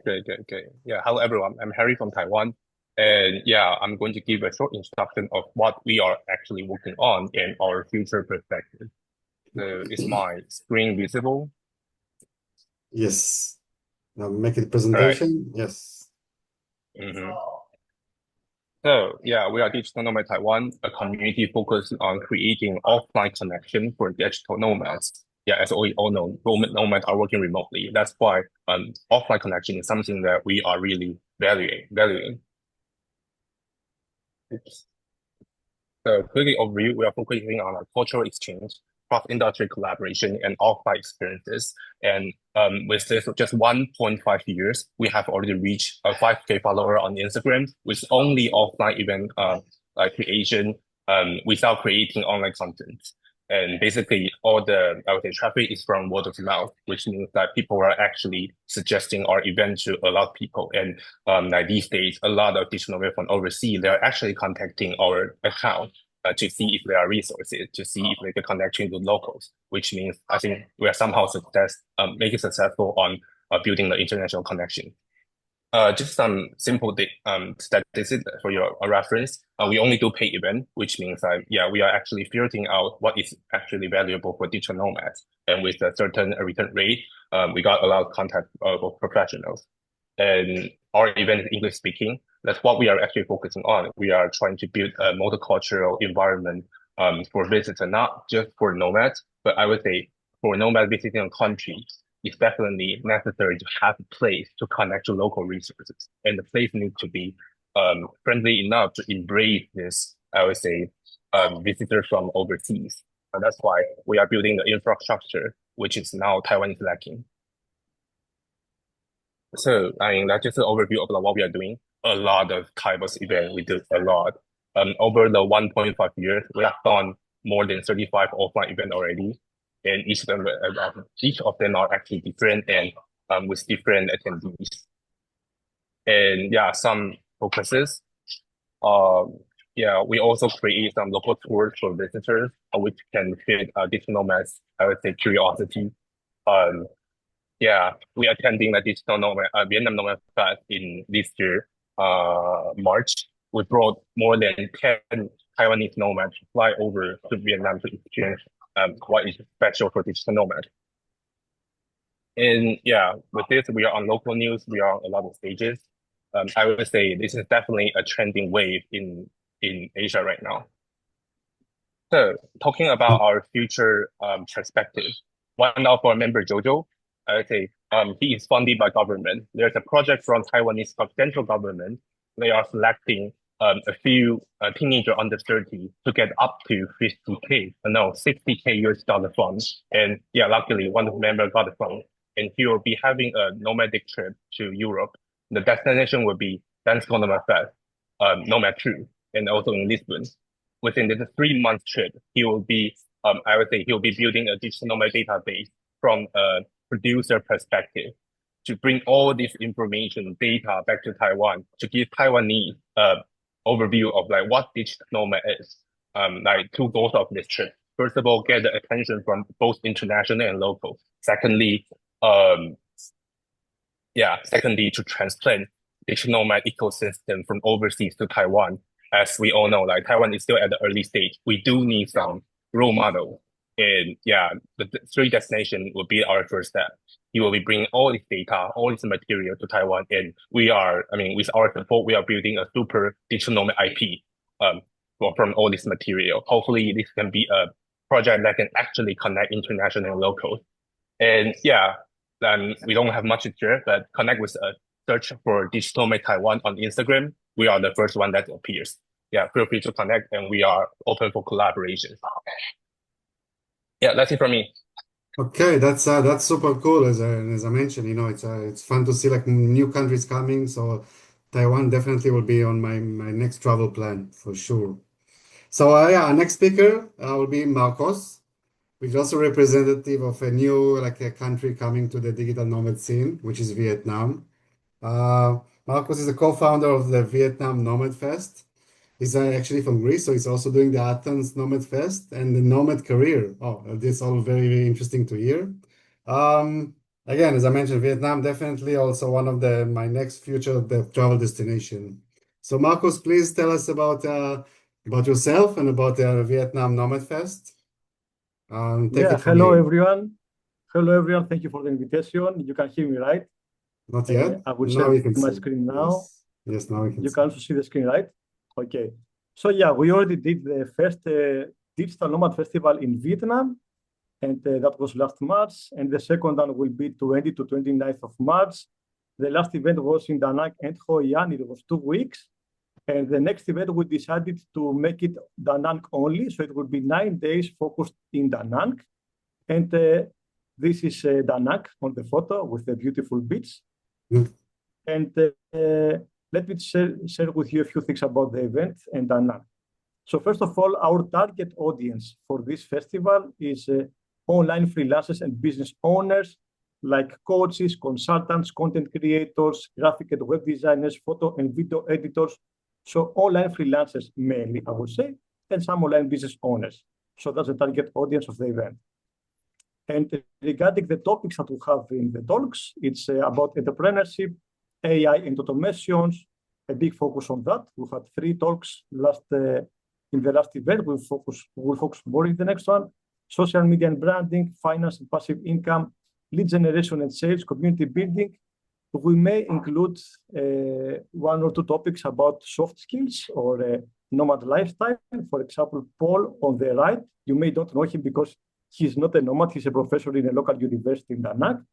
Great. Yeah, hello everyone. I'm Harry from Taiwan. And yeah, I'm going to give a short introduction of what we are actually working on and our future perspective. So is my screen visible? Yes. Now make it All right. presentation. Yes. Mhm. So yeah, we are Digital Nomad Taiwan, a community focused on creating offline connection for digital nomads. Yeah, as we all know, nomads are working remotely. That's why offline connection is something that we are really valuing. Oops. So quickly overview, we are focusing on cultural exchange, cross-industry collaboration, and offline experiences. And with this just 1.5 years, we have already reached a 5K follower on Instagram with only offline event creation without creating online content. And basically, all the traffic is from word of mouth, which means that people are actually suggesting our event to a lot of people. And like these days, a lot of digital nomads from overseas, they're actually contacting our account to see if there are resources, to see if they can connect to locals, which means I think we are somehow making successful on building the international connection. Just some simple statistics for your reference. We only do paid event, which means we are actually filtering out what is actually valuable for digital nomads. And with a certain return rate, we got a lot of contact of professionals. And our event is English speaking. That's what we are actually focusing on. We are trying to build a multicultural environment for visitors, not just for nomads, but I would say for nomads visiting a country, it's definitely necessary to have a place to connect to local resources. And the place needs to be friendly enough to embrace this, I would say, visitors from overseas. And that's why we are building the infrastructure, which is now Taiwan is lacking. So that's just an overview of what we are doing. A lot of types of events, we do a lot. Over the 1.5 years, we have done more than 35 offline events already, and each of them are actually different and with different attendees. And yeah, some focuses. We also create some local tours for visitors, which can fit digital nomads, I would say, curiosity. yeah, we attending the digital nomad, Vietnam Nomad Fest in this year, March. We brought more than 10 Taiwanese nomads to fly over to Vietnam to exchange what is special for digital nomad. And yeah, with this, we are on local news. We are on a lot of stages. I would say this is definitely a trending wave in Asia right now. So talking about our future perspective, one of our member Jojo, I would say he is funded by government. There's a project from Taiwanese central government. They are selecting a few teenager under 30 to get up to 50K, no, 60K US dollar funds. And yeah, luckily one of the members got the fund, and he will be having a nomadic trip to Europe. The destination will be Dansko Nomad Fest, Nomad 2, and also in Lisbon. Within the 3-month trip, he will be, I would say, he'll be building a digital nomad database from a producer perspective to bring all this information, data back to Taiwan to give Taiwanese overview of like what digital nomad is. Like 2 goals of this trip. First of all, get the attention from both international and local. Secondly, to transplant digital nomad ecosystem from overseas to Taiwan. As we all know, like Taiwan is still at the early stage. We do need some role model. And yeah, the 3 destination will be our first step. He will be bringing all this data, all this material to Taiwan. And we are, with our support, we are building a super digital nomad IP from all this material. Hopefully this can be a project that can actually connect international and locals. And yeah, then we don't have much to share, but connect with us. Search for Digital Nomad Taiwan on Instagram. We are the first one that appears. Yeah, feel free to connect, and we are open for collaboration. Yeah, that's it from me. Okay, that's super cool. As I mentioned, it's fun to see like new countries coming. So Taiwan definitely will be on my next travel plan for sure. So yeah, our next speaker will be Marcos, which is also representative of a new like a country coming to the digital nomad scene, which is Vietnam. Marcos is a co-founder of the Vietnam Nomad Fest. He's actually from Greece, so he's also doing the Athens Nomad Fest and the Nomad Career. Oh, this is all very, very interesting to hear. Again, as I mentioned, Vietnam definitely also one of my next future travel destination. So Marcos, please tell us about yourself and about the Vietnam Nomad Fest. Take it from hello here. everyone. Hello everyone. Thank you for the invitation. You can hear me, right? Not yet. I will Now share you can my see. screen now. Yes, now we can You see. can also see the screen, right? Okay. So yeah, we already did the first Digital Nomad Festival in Vietnam, and that was last March. And the second one will be 20 to 29th of March. The last event was in Da Nang and Hoi An. It was 2 weeks. And the next event, we decided to make it Da Nang only. So it would be 9 days focused in Da Nang. And this is Da Nang on the photo with the beautiful beach. And let me share with you a few things about the event and Da Nang. So first of all, our target audience for this festival is online freelancers and business owners like coaches, consultants, content creators, graphic and web designers, photo and video editors. So online freelancers mainly, I would say, and some online business owners. So that's the target audience of the event. And regarding the topics that we have in the talks, it's about entrepreneurship, AI and automations, a big focus on that. We had 3 talks in the last event. We'll focus more in the next one. Social media and branding, finance and passive income, lead generation and sales, community building. We may include 1 or 2 topics about soft skills or nomad lifestyle. For example, Paul on the right, you may not know him because he's not a nomad. He's a professor in a local university in Da Nang,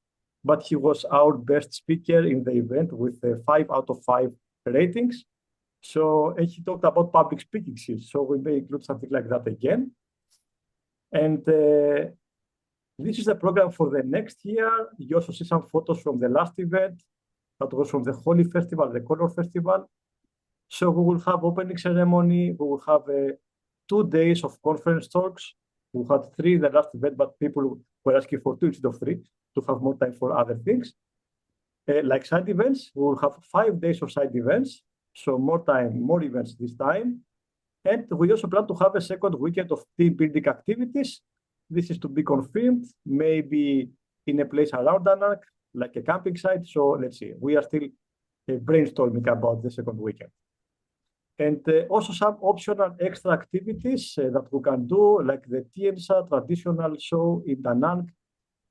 but he was our best speaker in the event with 5 out of 5 ratings. So and he talked about public speaking skills. So we may include something like that again. And this is the program for the next year. You also see some photos from the last event. That was from the Holy Festival, the Color Festival. So we will have opening ceremony. We will have 2 days of conference talks. We had 3 in the last event, but people were asking for 2 instead of 3 to have more time for other things. Like side events, we will have 5 days of side events. So more time, more events this time. And we also plan to have a second weekend of team building activities. This is to be confirmed, maybe in a place around Da Nang, like a camping site. So let's see, we are still brainstorming about the second weekend. And also some optional extra activities that we can do, like the Tiensa traditional show in Da Nang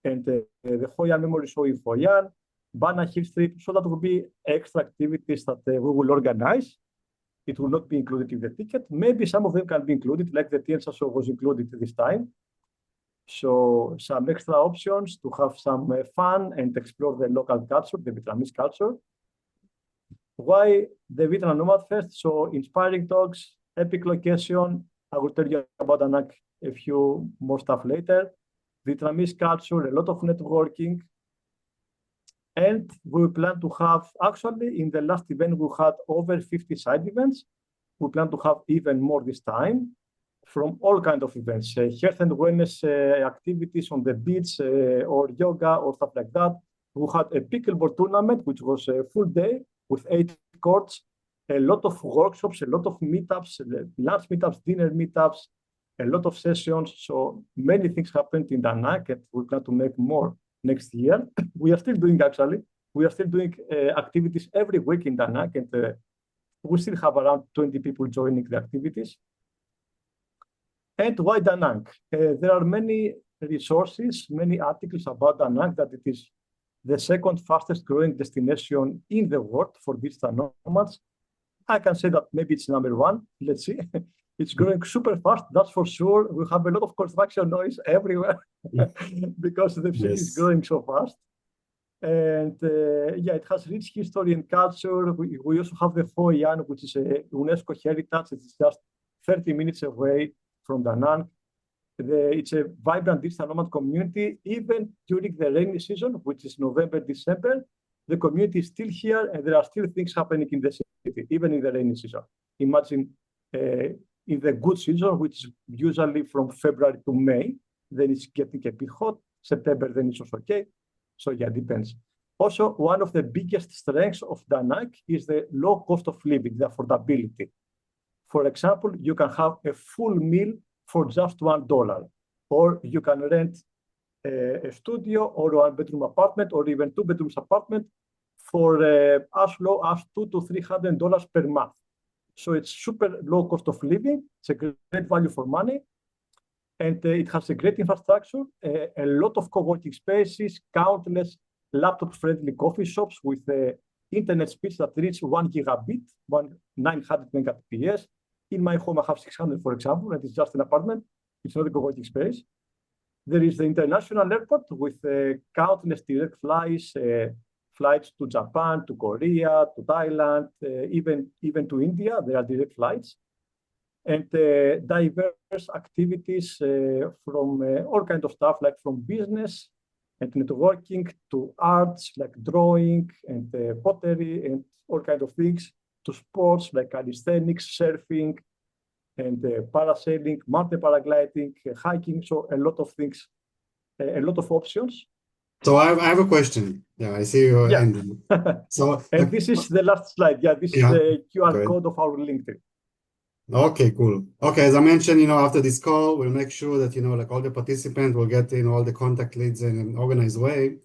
and the Hoi An Memory Show in Hoi An, Bana Hill Trip. So that will be extra activities that we will organize. It will not be included in the ticket. Maybe some of them can be included, like the Tiensa show was included this time. So some extra options to have some fun and explore the local culture, the Vietnamese culture. Why the Vietnam Nomad Fest? So inspiring talks, epic location. I will tell you about Anak a few more stuff later. Vietnamese culture, a lot of networking. And we plan to have, actually, in the last event, we had over 50 side events. We plan to have even more this time from all kinds of events, health and wellness activities on the beach or yoga or stuff like that. We had a pickleball tournament, which was a full day with 8 courts, a lot of workshops, a lot of meetups, lunch meetups, dinner meetups, a lot of sessions. So many things happened in Da Nang, and we plan to make more next year. We are still doing, actually, activities every week in Da Nang, and we still have around 20 people joining the activities. And why Da Nang? There are many resources, many articles about Da Nang that it is the second fastest growing destination in the world for digital nomads. I can say that maybe it's number one. Let's see. It's growing super fast, that's for sure. We have a lot of construction noise everywhere because the city is growing so fast. And yeah, it has rich history and culture. We also have the Hoi An, which is a UNESCO heritage. It's just 30 minutes away from Da Nang. It's a vibrant digital nomad community. Even during the rainy season, which is November, December, the community is still here and there are still things happening in the city, even in the rainy season. Imagine in the good season, which is usually from February to May, then it's getting a bit hot. September, then it's also okay. So yeah, depends. Also, one of the biggest strengths of Da Nang is the low cost of living, the affordability. For example, you can have a full meal for just $1, or you can rent a studio or a one-bedroom apartment or even two-bedroom apartment for as low as $200 to $300 per month. So it's super low cost of living. It's a great value for money. And it has a great infrastructure, a lot of co-working spaces, countless laptop-friendly coffee shops with internet speeds that reach 1 gigabit, 900 megabits. In my home, I have 600, for example, and it's just an apartment. It's not a co-working space. There is the international airport with countless direct flights to Japan, to Korea, to Thailand, even to India. There are direct flights. And diverse activities from all kinds of stuff, like from business and networking to arts, like drawing and pottery and all kinds of things, to sports like calisthenics, surfing, and parasailing, mountain paragliding, hiking. So a lot of things, a lot of options. So I have a question. Yeah, I see you ending. So and this is the last slide. Yeah, this is the QR code of our LinkedIn. Okay, cool. Okay, as I mentioned, after this call, we'll make sure that, like all the participants will get, all the contact leads in an organized way.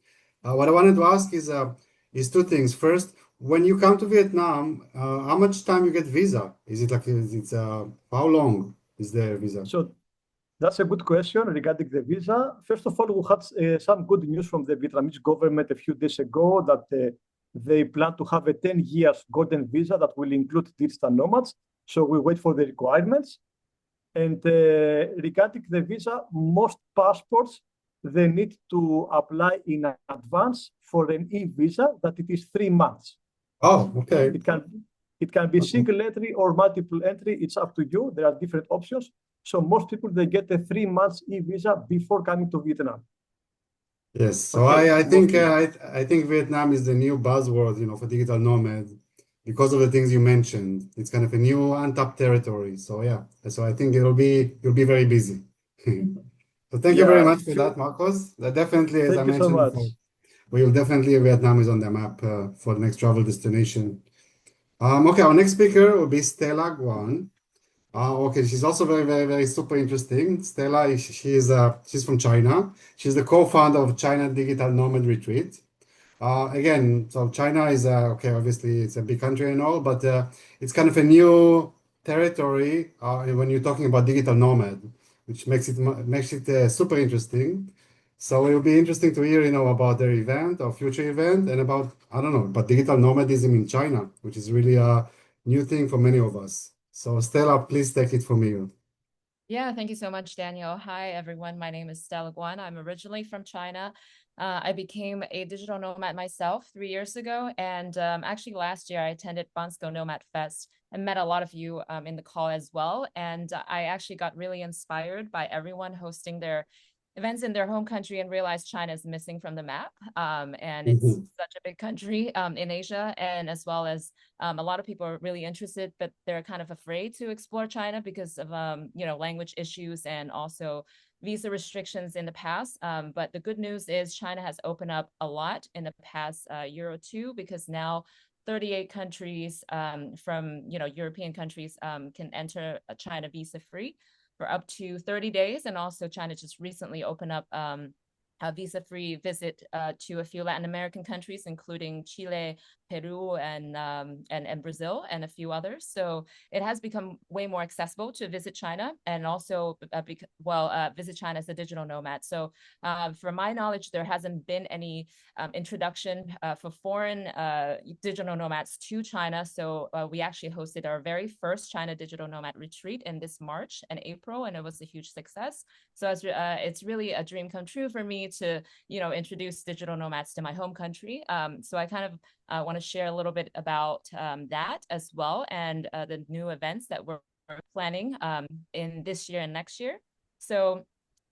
What I wanted to ask is two things. First, when you come to Vietnam, how much time you get visa? Is it like, how long is the visa? So that's a good question regarding the visa. First of all, we had some good news from the Vietnamese government a few days ago that they plan to have a 10 years golden visa that will include digital nomads. So we wait for the requirements. And regarding the visa, most passports, they need to apply in advance for an e-visa that it is 3 months. Oh, okay. It can be single entry or multiple entry. It's up to you. There are different options. So most people, they get a 3 months e-visa before coming to Vietnam. Yes. So I think Vietnam is the new buzzword, for digital nomad. Because of the things you mentioned, it's kind of a new untapped territory. So yeah, so I think you'll be very busy. So thank you very much for that, Marcos. That definitely, as I mentioned before, Vietnam is on the map for the next travel destination. Okay, our next speaker will be Stella Guan. Okay, she's also very, very, very super interesting. Stella, she's from China. She's the co-founder of China Digital Nomad Retreat. Again, so China is okay. Obviously, it's a big country and all, but it's kind of a new territory when you're talking about digital nomad, which makes it super interesting. So it will be interesting to hear, about their event or future event, and about, I don't know, but digital nomadism in China, which is really a new thing for many of us. So Stella, please take it from here. Yeah, thank you so much, Daniel. Hi, everyone. My name is Stella Guan. I'm originally from China. I became a digital nomad myself 3 years ago. And actually, last year, I attended Bansko Nomad Fest and met a lot of you in the call as well. And I actually got really inspired by everyone hosting their events in their home country and realized China is missing from the map. And it's such a big country in Asia, and as well as a lot of people are really interested, but they're kind of afraid to explore China because of language issues and also visa restrictions in the past. But the good news is China has opened up a lot in the past year or two, because now 38 countries from European countries can enter China visa free for up to 30 days. And also China just recently opened up a visa-free visit to a few Latin American countries, including Chile, Peru, and Brazil, and a few others. So it has become way more accessible to visit China, and also visit China as a digital nomad. So from my knowledge, there hasn't been any introduction for foreign digital nomads to China. So we actually hosted our very first China digital nomad retreat in this March and April, and it was a huge success. So it's really a dream come true for me to introduce digital nomads to my home country. So I kind of want to share a little bit about that as well, and the new events that we're planning in this year and next year. So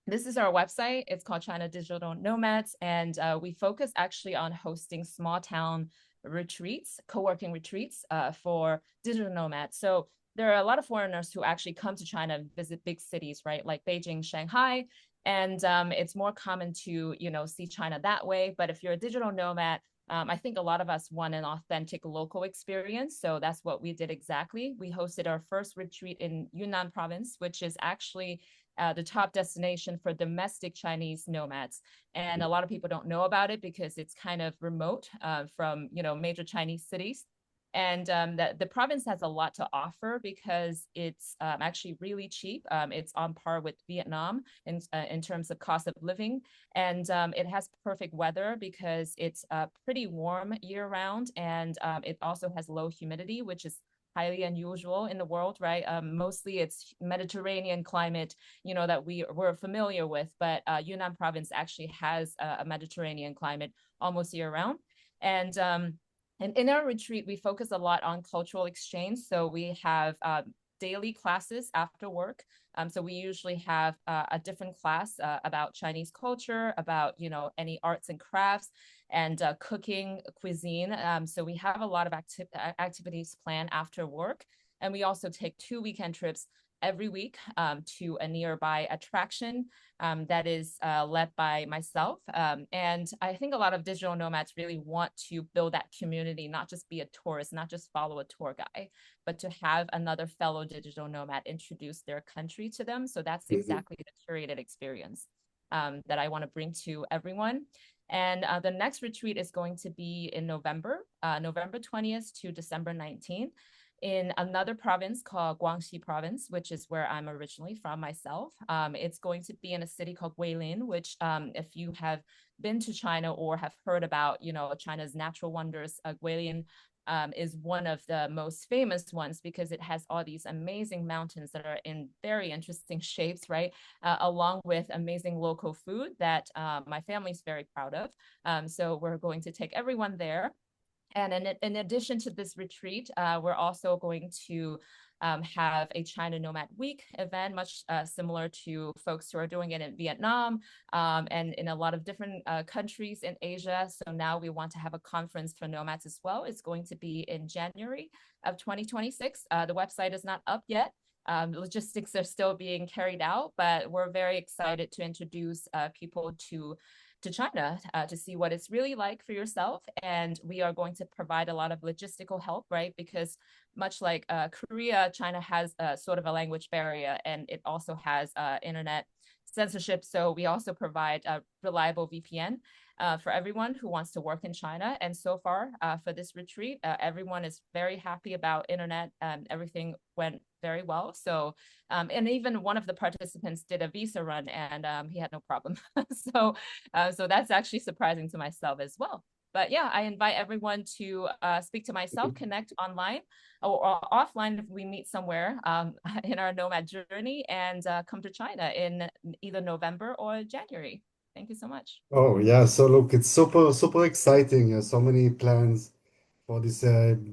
this is our website. It's called China Digital Nomads, and we focus actually on hosting small town retreats, co-working retreats for digital nomads. So there are a lot of foreigners who actually come to China and visit big cities, right? Like Beijing, Shanghai. And it's more common to, see China that way. But if you're a digital nomad, I think a lot of us want an authentic local experience. So that's what we did exactly. We hosted our first retreat in Yunnan province, which is actually the top destination for domestic Chinese nomads. And a lot of people don't know about it because it's kind of remote from, major Chinese cities. And the province has a lot to offer because it's actually really cheap. It's on par with Vietnam in terms of cost of living. And it has perfect weather because it's pretty warm year round. And it also has low humidity, which is highly unusual in the world, right? Mostly it's Mediterranean climate, that we're familiar with. But Yunnan province actually has a Mediterranean climate almost year round. And in our retreat, we focus a lot on cultural exchange. So we have daily classes after work. So we usually have a different class about Chinese culture, about, any arts and crafts, and cooking, cuisine. So we have a lot of activities planned after work. And we also take 2 weekend trips every week to a nearby attraction that is led by myself. And I think a lot of digital nomads really want to build that community, not just be a tourist, not just follow a tour guide, but to have another fellow digital nomad introduce their country to them. So that's exactly the curated experience that I want to bring to everyone. And the next retreat is going to be in November 20th to December 19th. In another province called Guangxi province, which is where I'm originally from myself. It's going to be in a city called Guilin, which if you have been to China or have heard about, China's natural wonders, Guilin is one of the most famous ones because it has all these amazing mountains that are in very interesting shapes, right? Along with amazing local food that my family's very proud of. So we're going to take everyone there. And in addition to this retreat, we're also going to have a China Nomad Week event, much similar to folks who are doing it in Vietnam and in a lot of different countries in Asia. So now we want to have a conference for nomads as well. It's going to be in January of 2026. The website is not up yet. Logistics are still being carried out, but we're very excited to introduce people to China to see what it's really like for yourself. And we are going to provide a lot of logistical help, right? Because much like Korea, China has sort of a language barrier, and it also has internet censorship. So we also provide a reliable VPN for everyone who wants to work in China. And so far for this retreat, everyone is very happy about internet and everything went very well. So, and even one of the participants did a visa run and he had no problem. So that's actually surprising to myself as well. But yeah, I invite everyone to speak to myself, connect online or offline if we meet somewhere in our nomad journey, and come to China in either November or January. Thank you so much. Oh yeah, so look, it's super exciting. So many plans for this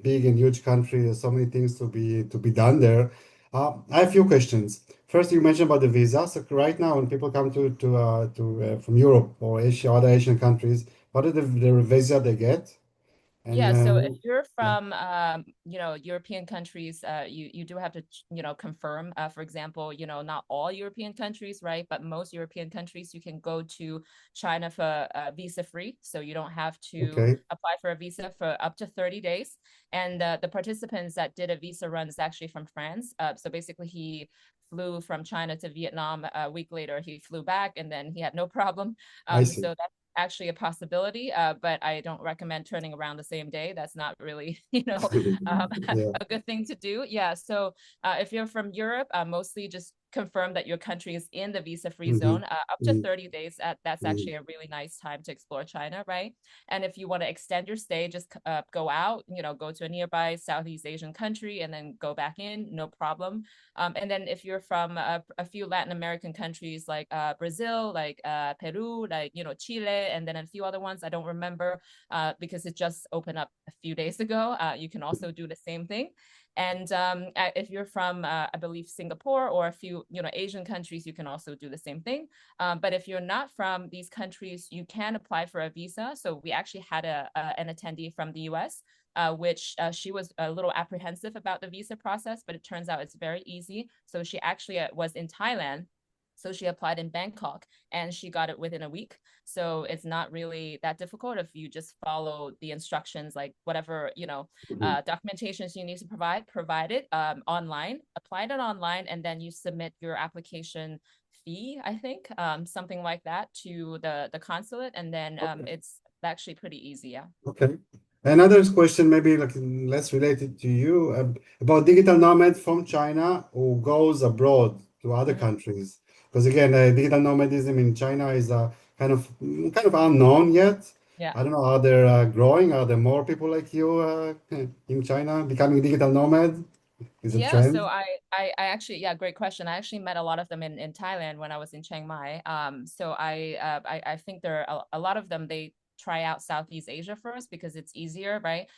big and huge country. There's so many things to be done there. I have a few questions. First, you mentioned about the visa. So right now, when people come to from Europe or Asia, other Asian countries, what are the visa they get? And Yeah, so if you're yeah, from European countries, you do have to confirm. For example, not all European countries, right? But most European countries, you can go to China for visa free, so you don't have to okay, apply for a visa for up to 30 days. And the participants that did a visa run is actually from France. So basically, he flew from China to Vietnam. A week later, he flew back, and then he had no problem. I see. So that's actually a possibility, but I don't recommend turning around the same day. That's not really, Yeah. a good thing to do. Yeah. So if you're from Europe, mostly just confirm that your country is in the visa-free hmm zone. Up to 30 days, that's actually a really nice time to explore China, right? And if you want to extend your stay, just go out, go to a nearby Southeast Asian country and then go back in, no problem. And then if you're from a few Latin American countries like Brazil, like Peru, like, Chile, and then a few other ones I don't remember because it just opened up a few days ago, you can also do the same thing. And if you're from, I believe, Singapore or a few, Asian countries, you can also do the same thing. But if you're not from these countries, you can apply for a visa. So we actually had an attendee from the US, which she was a little apprehensive about the visa process, but it turns out it's very easy. So she actually was in Thailand. So she applied in Bangkok and she got it within a week. So it's not really that difficult if you just follow the instructions, like whatever, documentations you need to provide it online, applied it online, and then you submit your application fee, I think, something like that to the consulate. And then Okay. it's actually pretty easy. Yeah. Okay. Another question, maybe like less related to you, about digital nomad from China who goes abroad to other countries. Because again, digital nomadism in China is kind of unknown yet. Yeah. I don't know, are there growing? Are there more people like you in China becoming digital nomad? Is it a Yeah, so trend? I actually, yeah, great question. I actually met a lot of them in Thailand when I was in Chiang Mai. So I think there are a lot of them, they try out Southeast Asia first because it's easier, right?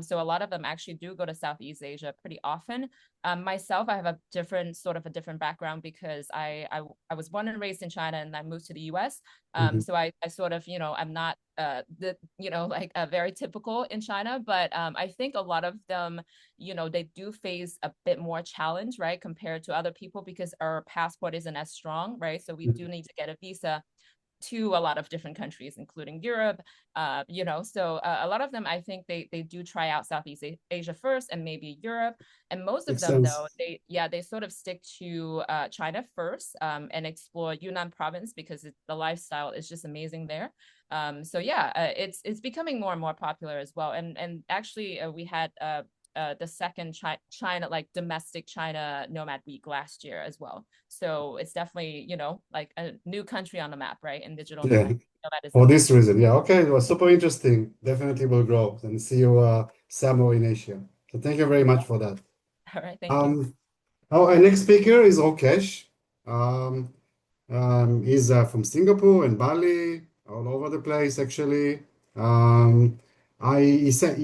So a lot of them actually do go to Southeast Asia pretty often. Myself, I have a different background because I was born and raised in China and I moved to the US. Mhm. So I sort of, I'm not very typical in China, but I think a lot of them, they do face a bit more challenge, right, compared to other people because our passport isn't as strong, right? So we do need to get a visa to a lot of different countries, including Europe. So a lot of them, I think they do try out Southeast Asia first and maybe Europe. And most of Makes them, sense. though, they sort of stick to China first and explore Yunnan province because the lifestyle is just amazing there. So yeah, it's becoming more and more popular as well. And actually, we had the second China, like domestic China Nomad Week last year as well. So it's definitely, like a new country on the map, right? In digital Yeah. For nomadism. this reason, yeah. Okay, it was super interesting. Definitely will grow and see you somewhere in Asia. So thank you very much for that. All right, thank you. Our next speaker is Rakesh. Um, he's from Singapore and Bali, all over the place actually. He said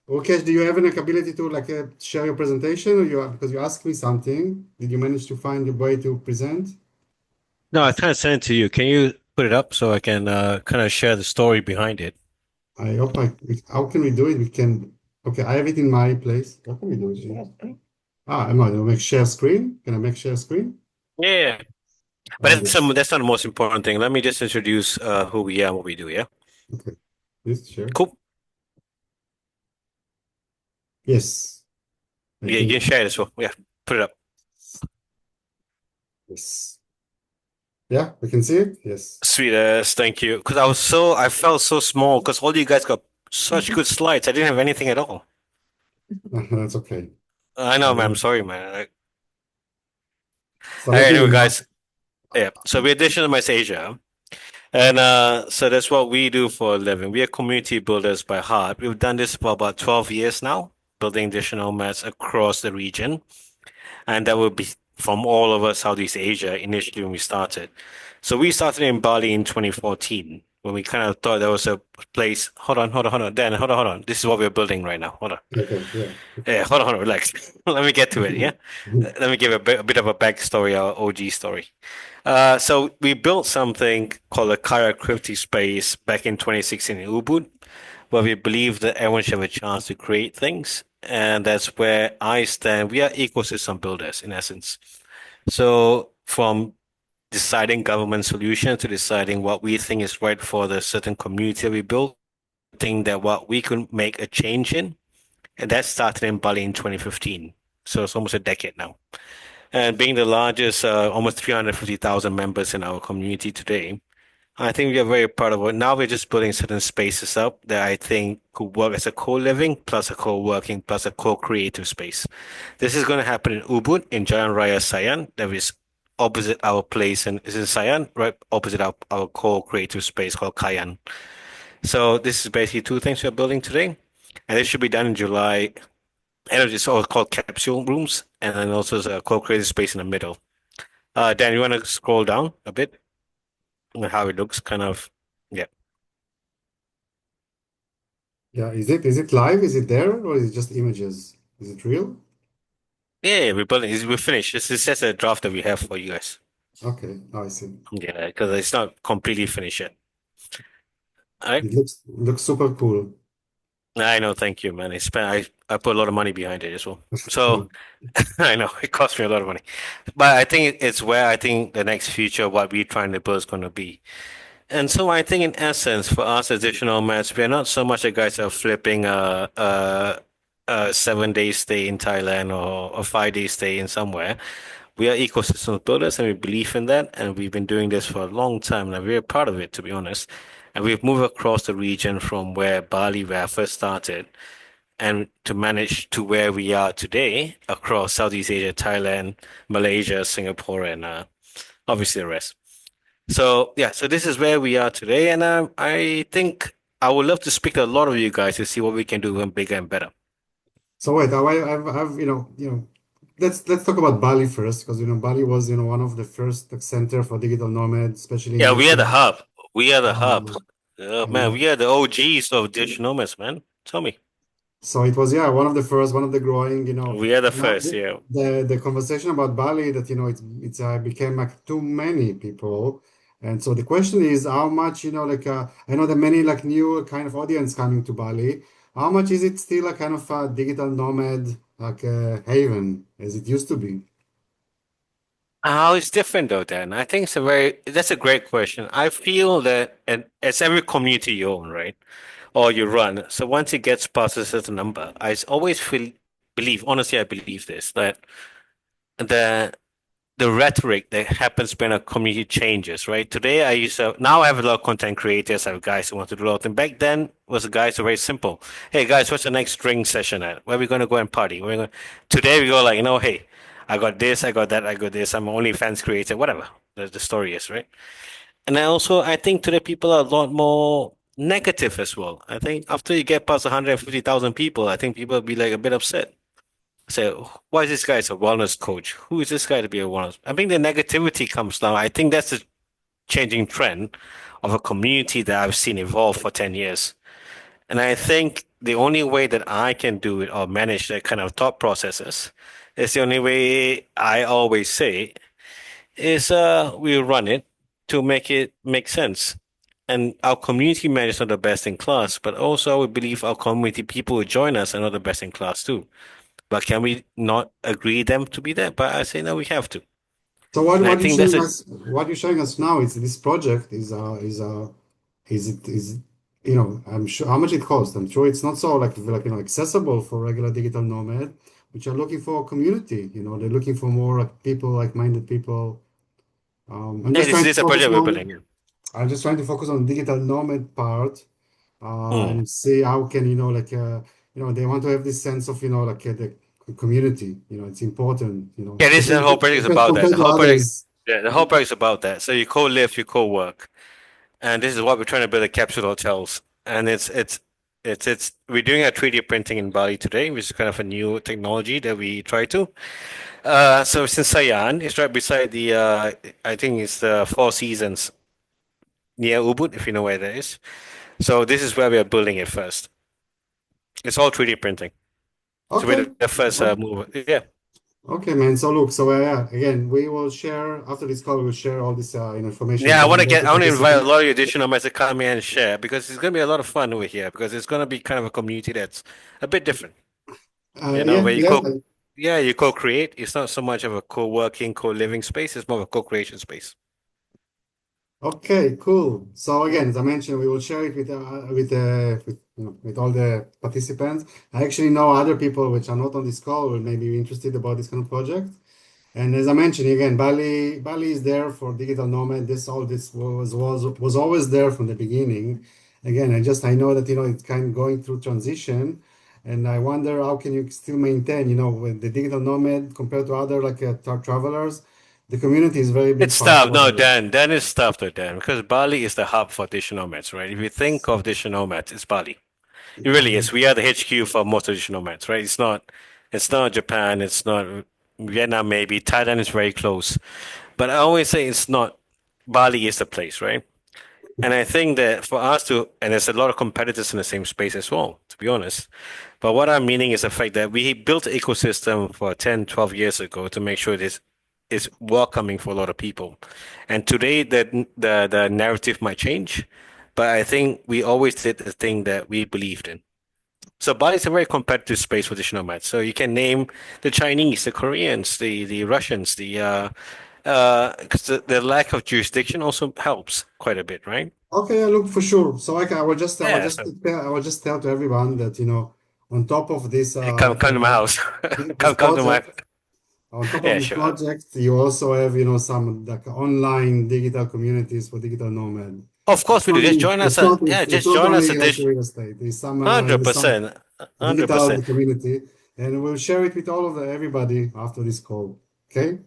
Rakesh, do you have an ability to like share your presentation, or because you asked me something? Did you manage to find a way to present? No, I kind of sent it to you. Can you put it up so I can kind of share the story behind it? I hope how can we do it? We can, okay, I have it in my place. How can we do it? Am I going to make share screen? Can I make share screen? Yeah, but Yes. that's not the most important thing. Let me just introduce who we are and what we do, yeah? Okay. Please share. Cool. Yes. I Yeah, you think can share it as well. Yeah, put it up. yes. Yeah, we can see it. Yes. Sweet as, thank you. Because I felt so small because all you guys got such good slides. I didn't have anything at all. That's okay. I know, man. I'm sorry, man. So let me Anyway, guys. Yeah. So we're Digital Nomads Asia. And so that's what we do for a living. We are community builders by heart. We've done this for about 12 years now, building digital nomads across the region. And that will be from all over Southeast Asia initially when we started. So we started in Bali in 2014 when we kind of thought there was a place. Hold on. Dan, hold on. This is what we're building right now. Hold on. Okay, yeah. Yeah, hold on, relax. Let me get to it, yeah? Let me give a bit of a backstory, our OG story. So we built something called a Kaya Crypty Space back in 2016 in Ubud, where we believe that everyone should have a chance to create things. And that's where I stand. We are ecosystem builders, in essence. So from deciding government solutions to deciding what we think is right for the certain community we build, think that what we could make a change in. And that started in Bali in 2015. So it's almost a decade now. And being the largest, almost 350,000 members in our community today, I think we are very proud of it. Now we're just building certain spaces up that I think could work as a co-living, plus a co-working, plus a co-creative space. This is going to happen in Ubud, in Jalan Raya Sayan. That is opposite our place, and is in Sayan, right opposite our co-creative space called Kayan. So this is basically two things we're building today. And this should be done in July. And it's all called capsule rooms, and then also there's a co-creative space in the middle. Dan, you want to scroll down a bit? How it looks, kind of, yeah. Yeah, is it live? Is it there, or is it just images? Is it real? Yeah, we're building. We're finished. This is just a draft that we have for you guys. Okay, now I see. Yeah, because it's not completely finished yet. All right. It looks super cool. I know, thank you, man. I put a lot of money behind it as well. So I know it cost me a lot of money, but I think it's where I think the next future, what we're trying to build is going to be. And so I think in essence, for us as digital nomads, we're not so much the guys that are flipping a 7 day stay in Thailand or a 5 day stay in somewhere. We are ecosystem builders and we believe in that. And we've been doing this for a long time and we're proud of it, to be honest. And we've moved across the region from where Bali, where I first started, and to manage to where we are today across Southeast Asia, Thailand, Malaysia, Singapore, and obviously the rest. So yeah, so this is where we are today, and I think I would love to speak to a lot of you guys to see what we can do even bigger and better. So wait, I've let's talk about Bali first, because Bali was one of the first center for digital nomads, especially in Yeah, we are the Asia. hub. We are the hub. Man, And we are the OGs of digital nomads, man. Tell me. so it was, yeah, one of the first, one of the growing, We are the now first, yeah. the conversation about Bali that it's became like too many people. And so the question is how much, like I know there are many like new kind of audience coming to Bali. How much is it still a kind of a digital nomad like haven as it used to be? How it's different though, Dan. I think that's a great question. I feel that, and it's every community you own, right? Or you run. So once it gets past a certain number, always honestly, I believe this, that the the rhetoric that happens when a community changes, right? Today now I have a lot of content creators, I have guys who want to do a lot. And back then was the guys who were very simple. Hey guys, what's the next drink session at? Where are we going to go and party? Today we go like, hey, I got this, I got that, I got this. I'm only fans creator, whatever the story is, right? And I think today people are a lot more negative as well. I think after you get past 150,000 people, I think people will be like a bit upset. Say, why is this guy a wellness coach? Who is this guy to be a wellness? I think the negativity comes now. I think that's a changing trend of a community that I've seen evolve for 10 years. And I think the only way that I can do it or manage that kind of thought processes is the only way I always say is we run it to make it make sense. And our community managers are the best in class, but also we believe our community people who join us are not the best in class too. But can we not agree them to be there? But I say no, we have to. So what And I what you're think that's showing a us, what you're showing us now is this project is I'm sure how much it costs. I'm sure it's not so like accessible for regular digital nomad, which are looking for a community. They're looking for more like people, like-minded people. I'm Yeah, just trying this to is a focus project we're on. building. Yeah. I'm just trying to focus on digital nomad part, Mm. and see how can they want to have this sense of the community. It's important. Yeah, this is the whole project is about that. Compared The to whole project, others. yeah, the whole project is about that. So you co-live, you co-work, and this is what we're trying to build a capsule hotels. And it's we're doing a 3D printing in Bali today, which is kind of a new technology that we try to. So it's in Sayan. It's right beside the I think it's the Four Seasons near Ubud, if you know where that is. So this is where we are building it first. It's all 3D printing. So we're Okay. the first move. Yeah. Okay, man. So look, yeah, again, we will share after this call. We'll share all this information Yeah, with I all want to the invite a participants. lot of additional mates to come here and share because it's going to be a lot of fun over here because it's going to be kind of a community that's a bit different. Yeah, Where yeah. you co-create. It's not so much of a co-working, co-living space. It's more of a co-creation space. Okay, cool. So again, as I mentioned, we will share it with all the participants. I actually know other people which are not on this call will maybe be interested about this kind of project. And as I mentioned again, Bali is there for digital nomad. This was always there from the beginning. Again, I know that it's kind of going through transition, and I wonder how can you still maintain with the digital nomad compared to other like travelers. The community is very big It's part tough. of No, our. Dan is tough though, Dan, because Bali is the hub for digital nomads, right? If you think of digital nomads, it's Bali. It really is. We are the HQ for most digital nomads, right? It's not Japan, it's not Vietnam, maybe. Thailand is very close. But I always say it's not Bali is the place, right? And I think that for us to, and there's a lot of competitors in the same space as well, to be honest. But what I'm meaning is the fact that we built an ecosystem for 10, 12 years ago to make sure this is welcoming for a lot of people. And today the narrative might change, but I think we always did the thing that we believed in. So Bali is a very competitive space for digital nomads. So you can name the Chinese, the Koreans, the Russians, because the lack of jurisdiction also helps quite a bit, right? Okay, look for sure. So I will just Yeah, so tell to everyone that on top of this come to my house. this Come to my project, on top of yeah, this sure. project, you also have some like online digital communities for digital nomad. Of course we do. Just join us at It's just not join us only at like this real estate. There's some 100%. digital 100%. community, and we'll share it with all of everybody after this call. Okay.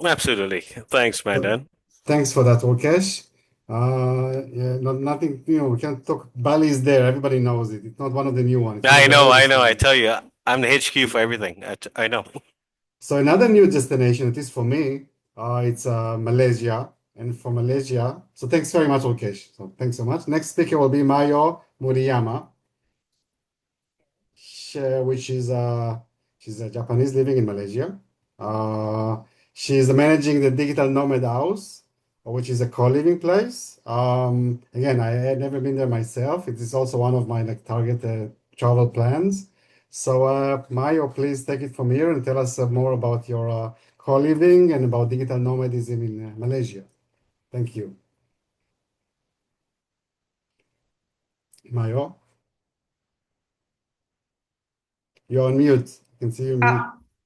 Absolutely. Thanks, man, Dan. Thanks for that, Rakesh. Yeah, nothing, we can't talk. Bali is there. Everybody knows it. It's not one of the new ones. It's one of the I oldest know. I ones. tell you, I'm the HQ for everything. I know. So another new destination, at least for me, it's Malaysia. And for Malaysia, so thanks very much, Rakesh. So thanks so much. Next speaker will be Mayo Muriyama, which is she's a Japanese living in Malaysia. She is managing the Digital Nomad House, which is a co-living place. Again, I had never been there myself. It is also one of my like target travel plans. So, Mayo, please take it from here and tell us more about your co-living and about digital nomadism in Malaysia. Thank you. Mayo, you're on mute. I can see you mute.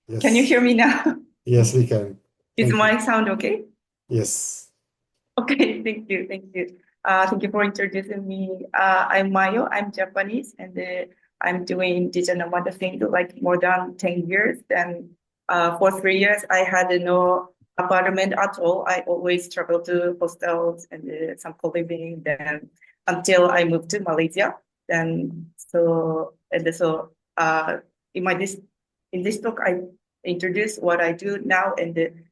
Yes. Can you hear me now? Yes, we can. Is Thank you. my sound okay? Yes. Okay, thank you. Thank you for introducing me. I'm Mayo. I'm Japanese, and I'm doing digital nomad thing like more than 10 years. Then for 3 years, I had no apartment at all. I always travel to hostels and some co-living. Then until I moved to Malaysia. Then in this talk, I introduce what I do now and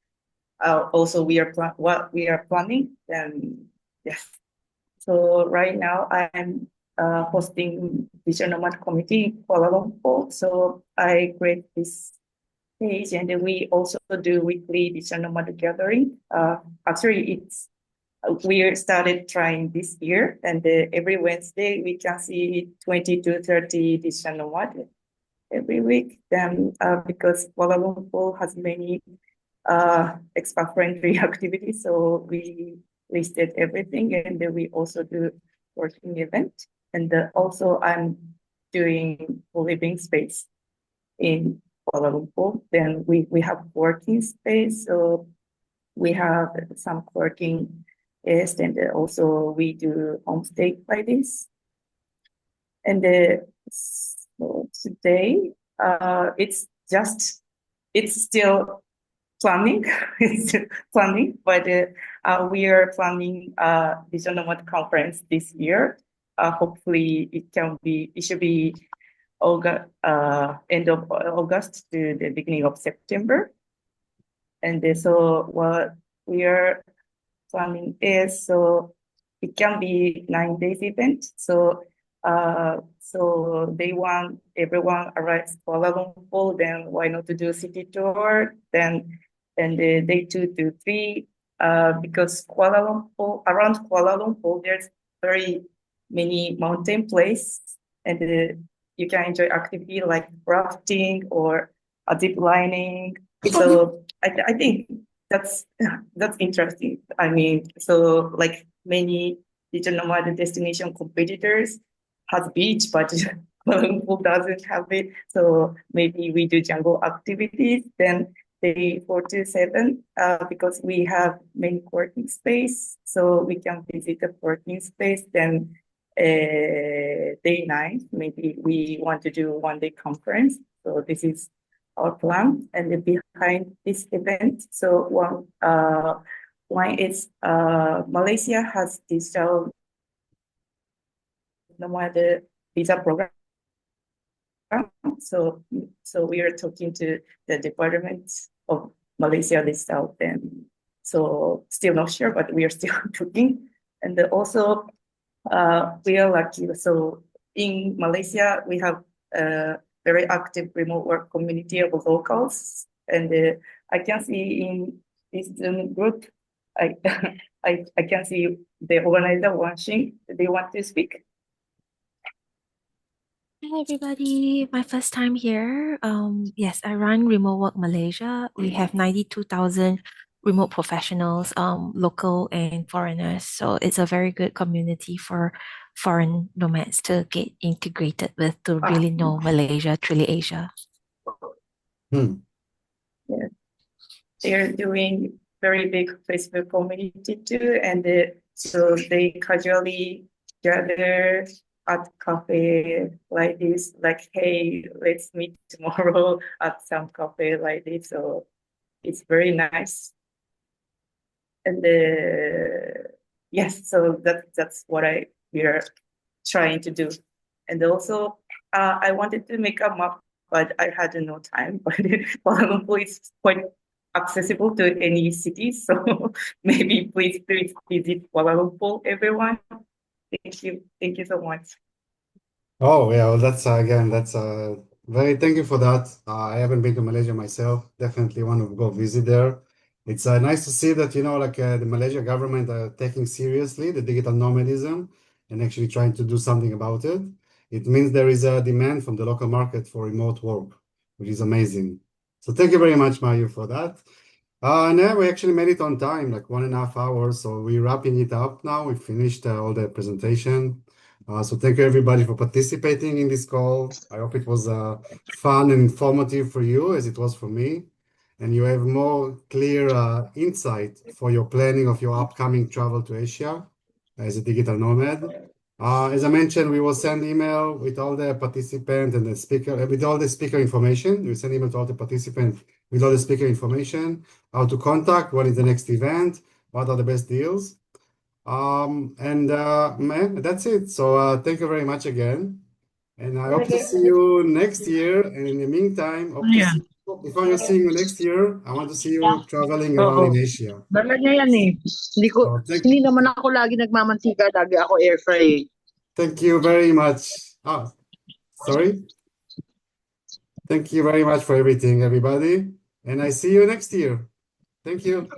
also what we are planning. Then yes. So right now I'm hosting Digital Nomad Committee in Kuala Lumpur. So I create this page, and then we also do weekly Digital Nomad gathering. Actually, we started trying this year, and every Wednesday we can see 20 to 30 Digital Nomad every week. Then because Kuala Lumpur has many expat-friendly activities, so we listed everything, and then we also do working event, and also I'm doing living space in Kuala Lumpur. Then we have working space, so we have some co-working is, and also we do homestay like this. And so today, it's still planning, but we are planning Digital Nomad conference this year. Hopefully, it should be August, end of August to the beginning of September. And so what we are planning is, so it can be 9 days event. So day one, everyone arrives Kuala Lumpur, then why not to do city tour? Then the day 2 to 3, because around Kuala Lumpur, there's very many mountain places, and you can enjoy activity like rafting or zip lining. So I think that's interesting. I mean, so like many digital nomad destination competitors has beach, but Kuala Lumpur doesn't have it. So maybe we do jungle activities. Then day 4 to 7, because we have many co-working space, so we can visit the co-working space. Then day 9, maybe we want to do one-day conference. So this is our plan, and behind this event, so one is Malaysia has digital nomad visa program. So we are talking to the Department of Malaysia itself, and so still not sure, but we are still talking. And also we are lucky. So in Malaysia, we have very active remote work community of locals, and I can see in this Zoom group, I can see the organizer watching. They want to speak. Hi everybody, my first time here. Yes, I run Remote Work Malaysia. We have 92,000 remote professionals, local and foreigners. So it's a very good community for foreign nomads to get integrated with to really know Malaysia, truly Asia. Yeah. They're doing very big Facebook community too, and so they casually gather at cafe like this, like, hey, let's meet tomorrow at some cafe like this. So it's very nice. And yes, so that's what we are trying to do. And also, I wanted to make a map, but I had no time. But Kuala Lumpur is quite accessible to any city, so maybe please visit Kuala Lumpur, everyone. Thank you so much. Oh, yeah, well, that's again, that's thank you for that. I haven't been to Malaysia myself. Definitely want to go visit there. It's nice to see that, like the Malaysia government are taking seriously the digital nomadism and actually trying to do something about it. It means there is a demand from the local market for remote work, which is amazing. So thank you very much, Mayu, for that. And yeah, we actually made it on time, like 1.5 hours. So we're wrapping it up now. We finished all the presentation. So thank you everybody for participating in this call. I hope it was fun and informative for you as it was for me. And you have more clear insight for your planning of your upcoming travel to Asia as a digital nomad. As I mentioned, we will send email with all the participants and the speaker, with all the speaker information. We send email to all the participants with all the speaker information, how to contact, what is the next event, what are the best deals. Man, that's it. So thank you very much again. And I hope to see you next year. And in the meantime, hope to see before you see you next year, I want to see you traveling around in Asia. Dala niya yan eh. Hindi naman ako lagi nagmamantika, lagi ako air fry. Thank you very much. Sorry. Thank you very much for everything, everybody. And I see you next year. Thank you.